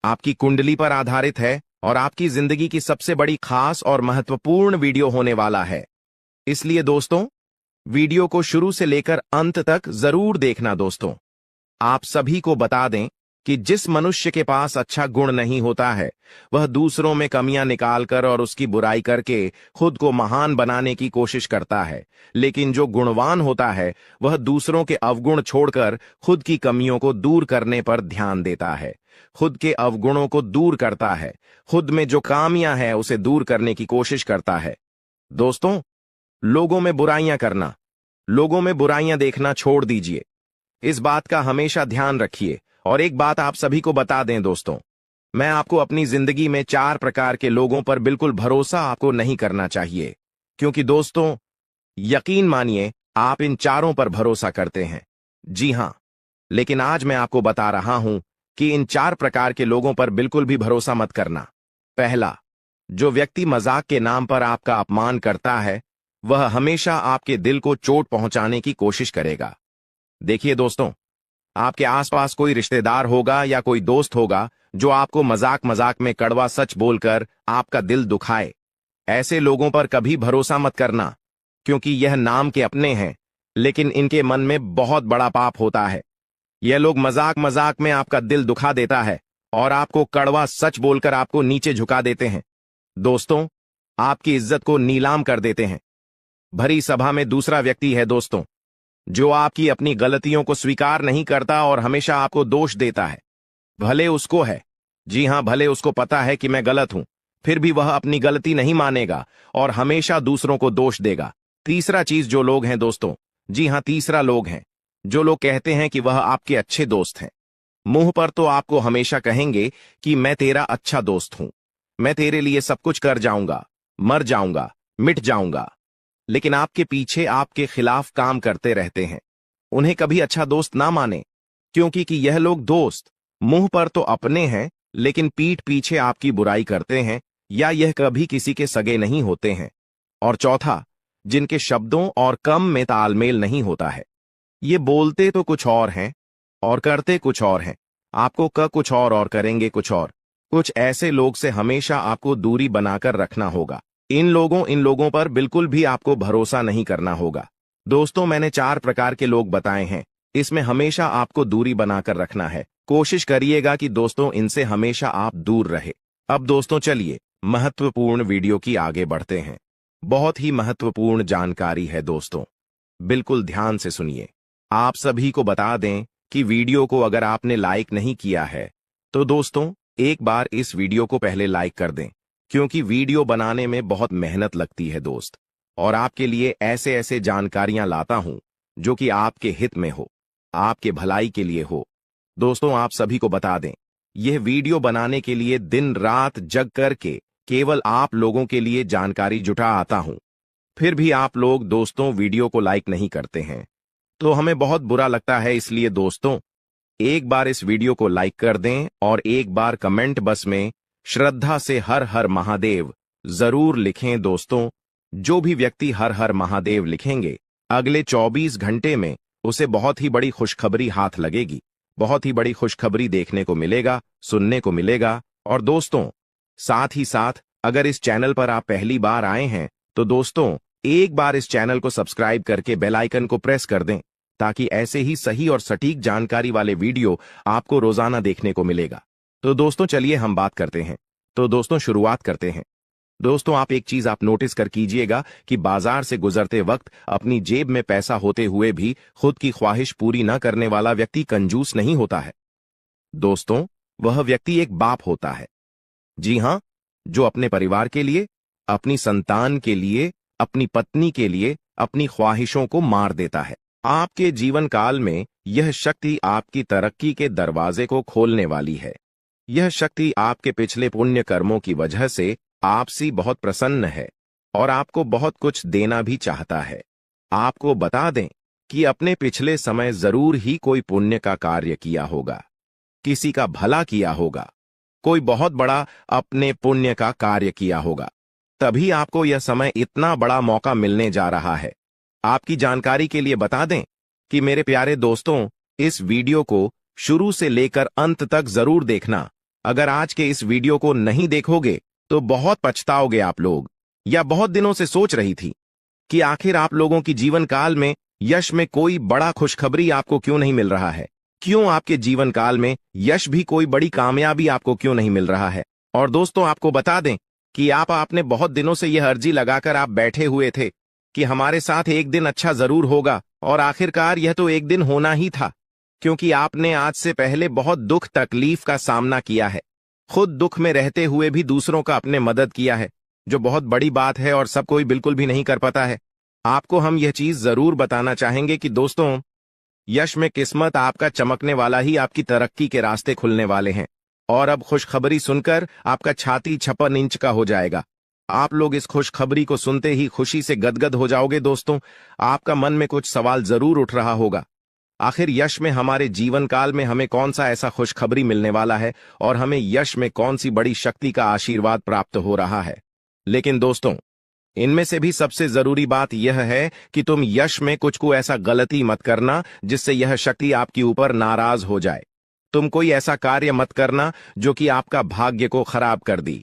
आपकी कुंडली पर आधारित है और आपकी जिंदगी की सबसे बड़ी खास और महत्वपूर्ण वीडियो होने वाला है। इसलिए दोस्तों, वीडियो को शुरू से लेकर अंत तक जरूर देखना। दोस्तों, आप सभी को बता दें कि जिस मनुष्य के पास अच्छा गुण नहीं होता है वह दूसरों में कमियां निकालकर और उसकी बुराई करके खुद को महान बनाने की कोशिश करता है, लेकिन जो गुणवान होता है वह दूसरों के अवगुण छोड़कर खुद की कमियों को दूर करने पर ध्यान देता है, खुद के अवगुणों को दूर करता है, खुद में जो खामियां हैं उसे दूर करने की कोशिश करता है। दोस्तों, लोगों में बुराइयां करना, लोगों में बुराइयां देखना छोड़ दीजिए। इस बात का हमेशा ध्यान रखिए। और एक बात आप सभी को बता दें दोस्तों, मैं आपको अपनी जिंदगी में 4 प्रकार के लोगों पर बिल्कुल भरोसा आपको नहीं करना चाहिए, क्योंकि दोस्तों यकीन मानिए आप इन चारों पर भरोसा करते हैं। जी हां, लेकिन आज मैं आपको बता रहा हूं कि इन 4 प्रकार के लोगों पर बिल्कुल भी भरोसा मत करना। पहला, जो व्यक्ति मजाक के नाम पर आपका अपमान करता है वह हमेशा आपके दिल को चोट पहुंचाने की कोशिश करेगा। देखिए दोस्तों, आपके आसपास कोई रिश्तेदार होगा या कोई दोस्त होगा जो आपको मजाक मजाक में कड़वा सच बोलकर आपका दिल दुखाए, ऐसे लोगों पर कभी भरोसा मत करना, क्योंकि यह नाम के अपने हैं, लेकिन इनके मन में बहुत बड़ा पाप होता है। यह लोग मजाक मजाक में आपका दिल दुखा देता है और आपको कड़वा सच बोलकर आपको नीचे झुका देते हैं। दोस्तों, आपकी इज्जत को नीलाम कर देते हैं। भरी सभा में दूसरा व्यक्ति है दोस्तों, जो आपकी अपनी गलतियों को स्वीकार नहीं करता और हमेशा आपको दोष देता है। भले उसको है, जी हां, भले उसको पता है कि मैं गलत हूं, फिर भी वह अपनी गलती नहीं मानेगा और हमेशा दूसरों को दोष देगा। तीसरा चीज जो लोग हैं दोस्तों, जी हां, तीसरा लोग हैं जो लोग कहते हैं कि वह आपके अच्छे दोस्त हैं। मुंह पर तो आपको हमेशा कहेंगे कि मैं तेरा अच्छा दोस्त हूं, मैं तेरे लिए सब कुछ कर जाऊंगा, मर जाऊंगा, मिट जाऊंगा, लेकिन आपके पीछे आपके खिलाफ काम करते रहते हैं। उन्हें कभी अच्छा दोस्त ना माने, क्योंकि कि यह लोग दोस्त मुंह पर तो अपने हैं, लेकिन पीठ पीछे आपकी बुराई करते हैं, या यह कभी किसी के सगे नहीं होते हैं। और चौथा, जिनके शब्दों और कम में तालमेल नहीं होता है। ये बोलते तो कुछ और हैं और करते कुछ और हैं, आपको कुछ और करेंगे कुछ और। कुछ ऐसे लोग से हमेशा आपको दूरी बनाकर रखना होगा। इन लोगों पर बिल्कुल भी आपको भरोसा नहीं करना होगा। दोस्तों, मैंने 4 प्रकार के लोग बताए हैं, इसमें हमेशा आपको दूरी बनाकर रखना है। कोशिश करिएगा कि दोस्तों इनसे हमेशा आप दूर रहे। अब दोस्तों चलिए महत्वपूर्ण वीडियो की आगे बढ़ते हैं। बहुत ही महत्वपूर्ण जानकारी है दोस्तों, बिल्कुल ध्यान से सुनिए। आप सभी को बता दें कि वीडियो को अगर आपने लाइक नहीं किया है तो दोस्तों एक बार इस वीडियो को पहले लाइक कर दें, क्योंकि वीडियो बनाने में बहुत मेहनत लगती है दोस्त, और आपके लिए ऐसे ऐसे जानकारियां लाता हूं जो कि आपके हित में हो, आपके भलाई के लिए हो। दोस्तों, आप सभी को बता दें, यह वीडियो बनाने के लिए दिन रात जग करके केवल आप लोगों के लिए जानकारी जुटा आता हूं। फिर भी आप लोग दोस्तों वीडियो को लाइक नहीं करते हैं, तो हमें बहुत बुरा लगता है। इसलिए दोस्तों एक बार इस वीडियो को लाइक कर दें और एक बार कमेंट बॉक्स में श्रद्धा से हर हर महादेव जरूर लिखें। दोस्तों, जो भी व्यक्ति हर हर महादेव लिखेंगे, अगले 24 घंटे में उसे बहुत ही बड़ी खुशखबरी हाथ लगेगी, बहुत ही बड़ी खुशखबरी देखने को मिलेगा, सुनने को मिलेगा। और दोस्तों साथ ही साथ अगर इस चैनल पर आप पहली बार आए हैं तो दोस्तों एक बार इस चैनल को सब्सक्राइब करके बेल आइकन को प्रेस कर दें, ताकि ऐसे ही सही और सटीक जानकारी वाले वीडियो आपको रोजाना देखने को मिलेगा। तो दोस्तों चलिए हम बात करते हैं। तो दोस्तों शुरुआत करते हैं। दोस्तों आप एक चीज आप नोटिस कर कीजिएगा कि बाजार से गुजरते वक्त अपनी जेब में पैसा होते हुए भी खुद की ख्वाहिश पूरी न करने वाला व्यक्ति कंजूस नहीं होता है। दोस्तों वह व्यक्ति एक बाप होता है, जी हां, जो अपने परिवार के लिए, अपनी संतान के लिए, अपनी पत्नी के लिए अपनी ख्वाहिशों को मार देता है। आपके जीवन काल में यह शक्ति आपकी तरक्की के दरवाजे को खोलने वाली है। यह शक्ति आपके पिछले पुण्य कर्मों की वजह से आपसे बहुत प्रसन्न है और आपको बहुत कुछ देना भी चाहता है। आपको बता दें कि अपने पिछले समय जरूर ही कोई पुण्य का कार्य किया होगा, किसी का भला किया होगा, कोई बहुत बड़ा अपने पुण्य का कार्य किया होगा, तभी आपको यह समय इतना बड़ा मौका मिलने जा रहा है। आपकी जानकारी के लिए बता दें कि मेरे प्यारे दोस्तों, इस वीडियो को शुरू से लेकर अंत तक जरूर देखना। अगर आज के इस वीडियो को नहीं देखोगे तो बहुत पछताओगे आप लोग। या बहुत दिनों से सोच रही थी कि आखिर आप लोगों की जीवन काल में यश में कोई बड़ा खुशखबरी आपको क्यों नहीं मिल रहा है, क्यों आपके जीवन काल में यश भी कोई बड़ी कामयाबी आपको क्यों नहीं मिल रहा है। और दोस्तों आपको बता दें कि आपने बहुत दिनों से यह अर्जी लगाकर आप बैठे हुए थे कि हमारे साथ एक दिन अच्छा जरूर होगा, और आखिरकार यह तो एक दिन होना ही था, क्योंकि आपने आज से पहले बहुत दुख तकलीफ का सामना किया है, खुद दुख में रहते हुए भी दूसरों का अपने मदद किया है, जो बहुत बड़ी बात है और सब कोई बिल्कुल भी नहीं कर पाता है। आपको हम यह चीज जरूर बताना चाहेंगे कि दोस्तों यश में किस्मत आपका चमकने वाला ही आपकी तरक्की के रास्ते खुलने वाले हैं। और अब खुशखबरी सुनकर आपका छाती 56 इंच का हो जाएगा। आप लोग इस खुशखबरी को सुनते ही खुशी से गदगद हो जाओगे। दोस्तों आपका मन में कुछ सवाल जरूर उठ रहा होगा, आखिर यश में हमारे जीवन काल में हमें कौन सा ऐसा खुशखबरी मिलने वाला है और हमें यश में कौन सी बड़ी शक्ति का आशीर्वाद प्राप्त हो रहा है। लेकिन दोस्तों इनमें से भी सबसे जरूरी बात यह है कि तुम यश में कुछ को ऐसा गलती मत करना जिससे यह शक्ति आपके ऊपर नाराज हो जाए। तुम कोई ऐसा कार्य मत करना जो कि आपका भाग्य को खराब कर दी।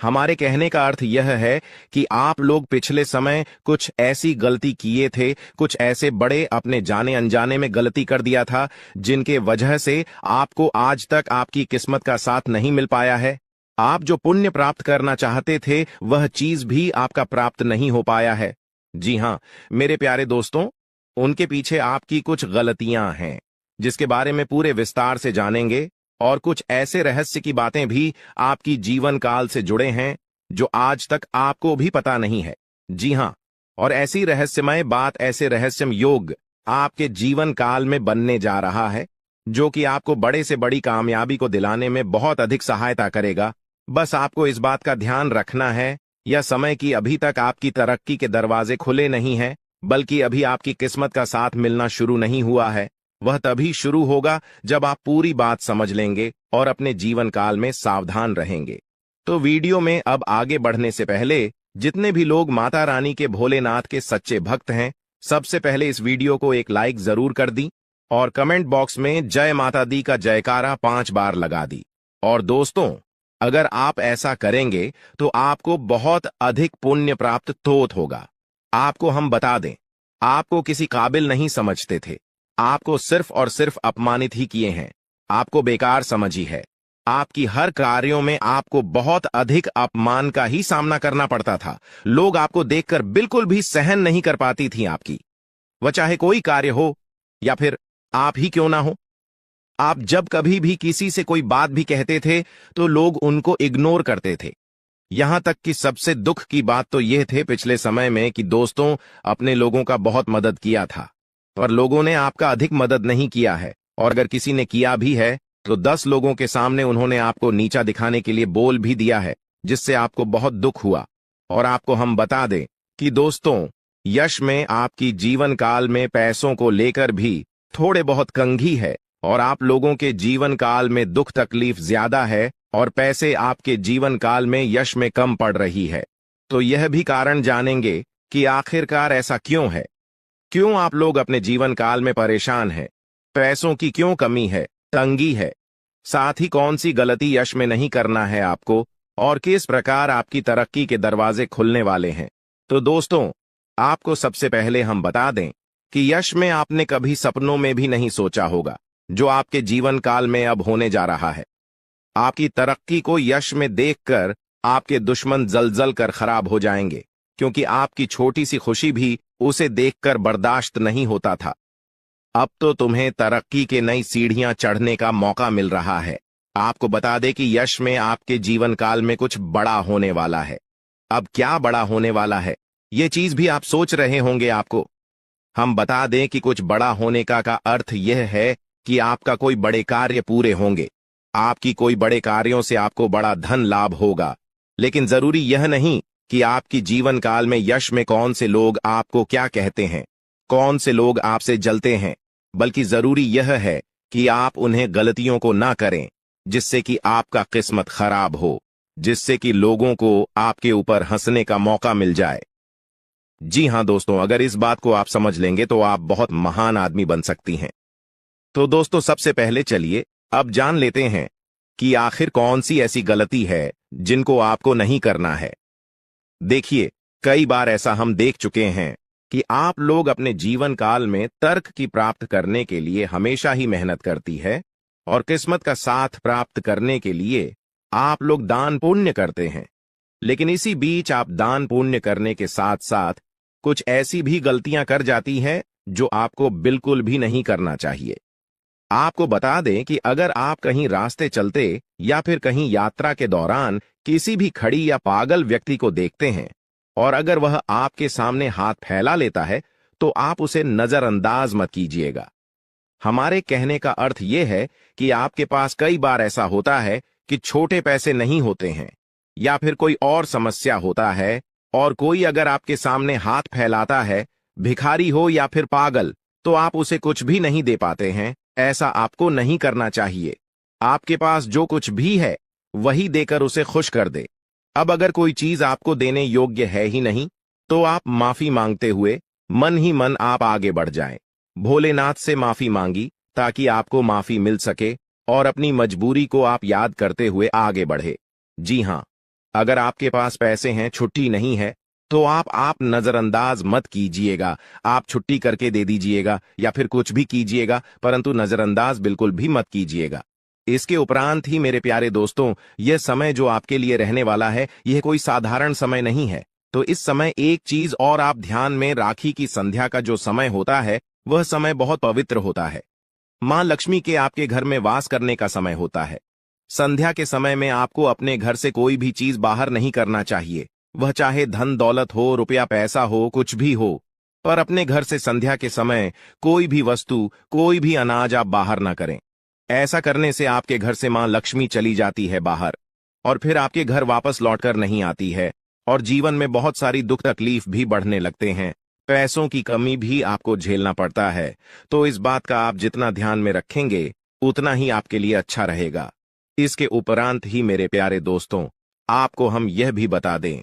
हमारे कहने का अर्थ यह है कि आप लोग पिछले समय कुछ ऐसी गलती किए थे, कुछ ऐसे बड़े अपने जाने अनजाने में गलती कर दिया था जिनके वजह से आपको आज तक आपकी किस्मत का साथ नहीं मिल पाया है। आप जो पुण्य प्राप्त करना चाहते थे वह चीज भी आपका प्राप्त नहीं हो पाया है। जी हां मेरे प्यारे दोस्तों, उनके पीछे आपकी कुछ गलतियां हैं जिसके बारे में पूरे विस्तार से जानेंगे, और कुछ ऐसे रहस्य की बातें भी आपकी जीवन काल से जुड़े हैं जो आज तक आपको भी पता नहीं है। जी हां, और ऐसी रहस्यमय बात, ऐसे रहस्यम योग आपके जीवन काल में बनने जा रहा है जो कि आपको बड़े से बड़ी कामयाबी को दिलाने में बहुत अधिक सहायता करेगा। बस आपको इस बात का ध्यान रखना है, यह समय की अभी तक आपकी तरक्की के दरवाजे खुले नहीं हैं, बल्कि अभी आपकी किस्मत का साथ मिलना शुरू नहीं हुआ है। वह तभी शुरू होगा जब आप पूरी बात समझ लेंगे और अपने जीवन काल में सावधान रहेंगे। तो वीडियो में अब आगे बढ़ने से पहले जितने भी लोग माता रानी के भोलेनाथ के सच्चे भक्त हैं, सबसे पहले इस वीडियो को एक लाइक जरूर कर दी और कमेंट बॉक्स में जय माता दी का जयकारा 5 बार लगा दी। और दोस्तों, अगर आप ऐसा करेंगे तो आपको बहुत अधिक पुण्य प्राप्त तोत होगा। आपको हम बता दें, आपको किसी काबिल नहीं समझते थे, आपको सिर्फ और सिर्फ अपमानित ही किए हैं, आपको बेकार समझी है। आपकी हर कार्यों में आपको बहुत अधिक अपमान का ही सामना करना पड़ता था। लोग आपको देखकर बिल्कुल भी सहन नहीं कर पाती थी आपकी, वह चाहे कोई कार्य हो या फिर आप ही क्यों ना हो। आप जब कभी भी किसी से कोई बात भी कहते थे तो लोग उनको इग्नोर करते थे। यहां तक कि सबसे दुख की बात तो यह थे पिछले समय में कि दोस्तों अपने लोगों का बहुत मदद किया था, पर लोगों ने आपका अधिक मदद नहीं किया है, और अगर किसी ने किया भी है तो 10 लोगों के सामने उन्होंने आपको नीचा दिखाने के लिए बोल भी दिया है, जिससे आपको बहुत दुख हुआ। और आपको हम बता दें कि दोस्तों, यश में आपकी जीवन काल में पैसों को लेकर भी थोड़े बहुत कंघी है, और आप लोगों के जीवन काल में दुख तकलीफ ज्यादा है और पैसे आपके जीवन काल में यश में कम पड़ रही है। तो यह भी कारण जानेंगे कि आखिरकार ऐसा क्यों है, क्यों आप लोग अपने जीवन काल में परेशान हैं, पैसों की क्यों कमी है, तंगी है, साथ ही कौन सी गलती यश में नहीं करना है आपको, और किस प्रकार आपकी तरक्की के दरवाजे खुलने वाले हैं। तो दोस्तों, आपको सबसे पहले हम बता दें कि यश में आपने कभी सपनों में भी नहीं सोचा होगा जो आपके जीवन काल में अब होने जा रहा है। आपकी तरक्की को यश में देखकर आपके दुश्मन जलजल कर खराब हो जाएंगे, क्योंकि आपकी छोटी सी खुशी भी उसे देखकर बर्दाश्त नहीं होता था। अब तो तुम्हें तरक्की के नई सीढ़ियां चढ़ने का मौका मिल रहा है। आपको बता दें कि यश में आपके जीवन काल में कुछ बड़ा होने वाला है। अब क्या बड़ा होने वाला है, ये चीज भी आप सोच रहे होंगे। आपको हम बता दें कि कुछ बड़ा होने का अर्थ यह है कि आपका कोई बड़े कार्य पूरे होंगे, आपकी कोई बड़े कार्यों से आपको बड़ा धन लाभ होगा। लेकिन जरूरी यह नहीं कि आपकी जीवन काल में यश में कौन से लोग आपको क्या कहते हैं, कौन से लोग आपसे जलते हैं, बल्कि जरूरी यह है कि आप उन्हें गलतियों को ना करें जिससे कि आपका किस्मत खराब हो, जिससे कि लोगों को आपके ऊपर हंसने का मौका मिल जाए। जी हां दोस्तों, अगर इस बात को आप समझ लेंगे तो आप बहुत महान आदमी बन सकती हैं। तो दोस्तों, सबसे पहले चलिए अब जान लेते हैं कि आखिर कौन सी ऐसी गलती है जिनको आपको नहीं करना है। देखिए, कई बार ऐसा हम देख चुके हैं कि आप लोग अपने जीवन काल में तर्क की प्राप्त करने के लिए हमेशा ही मेहनत करती है, और किस्मत का साथ प्राप्त करने के लिए आप लोग दान पुण्य करते हैं। लेकिन इसी बीच आप दान पुण्य करने के साथ साथ कुछ ऐसी भी गलतियां कर जाती हैं जो आपको बिल्कुल भी नहीं करना चाहिए। आपको बता दें कि अगर आप कहीं रास्ते चलते या फिर कहीं यात्रा के दौरान किसी भी खड़ी या पागल व्यक्ति को देखते हैं, और अगर वह आपके सामने हाथ फैला लेता है, तो आप उसे नजरअंदाज मत कीजिएगा। हमारे कहने का अर्थ यह है कि आपके पास कई बार ऐसा होता है कि छोटे पैसे नहीं होते हैं, या फिर कोई और समस्या होता है, और कोई अगर आपके सामने हाथ फैलाता है, भिखारी हो या फिर पागल, तो आप उसे कुछ भी नहीं दे पाते हैं। ऐसा आपको नहीं करना चाहिए। आपके पास जो कुछ भी है वही देकर उसे खुश कर दे। अब अगर कोई चीज आपको देने योग्य है ही नहीं, तो आप माफी मांगते हुए मन ही मन आप आगे बढ़ जाएं। भोलेनाथ से माफी मांगी ताकि आपको माफी मिल सके, और अपनी मजबूरी को आप याद करते हुए आगे बढ़े। जी हां, अगर आपके पास पैसे हैं, छुट्टी नहीं है, तो आप नजरअंदाज मत कीजिएगा। आप छुट्टी करके दे दीजिएगा या फिर कुछ भी कीजिएगा, परंतु नजरअंदाज बिल्कुल भी मत कीजिएगा। इसके उपरांत ही मेरे प्यारे दोस्तों, यह समय जो आपके लिए रहने वाला है, यह कोई साधारण समय नहीं है। तो इस समय एक चीज और आप ध्यान में, राखी की संध्या का जो समय होता है, वह समय बहुत पवित्र होता है। मां लक्ष्मी के आपके घर में वास करने का समय होता है। संध्या के समय में आपको अपने घर से कोई भी चीज बाहर नहीं करना चाहिए, वह चाहे धन दौलत हो, रुपया पैसा हो, कुछ भी हो, पर अपने घर से संध्या के समय कोई भी वस्तु, कोई भी अनाज आप बाहर ना करें। ऐसा करने से आपके घर से मां लक्ष्मी चली जाती है बाहर, और फिर आपके घर वापस लौटकर नहीं आती है, और जीवन में बहुत सारी दुख तकलीफ भी बढ़ने लगते हैं। पैसों की कमी भी आपको झेलना पड़ता है। तो इस बात का आप जितना ध्यान में रखेंगे, उतना ही आपके लिए अच्छा रहेगा। इसके उपरांत ही मेरे प्यारे दोस्तों, आपको हम यह भी बता दें,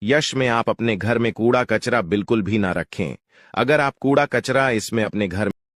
यश में आप अपने घर में कूड़ा कचरा बिल्कुल भी ना रखें। अगर आप कूड़ा कचरा इसमें अपने घर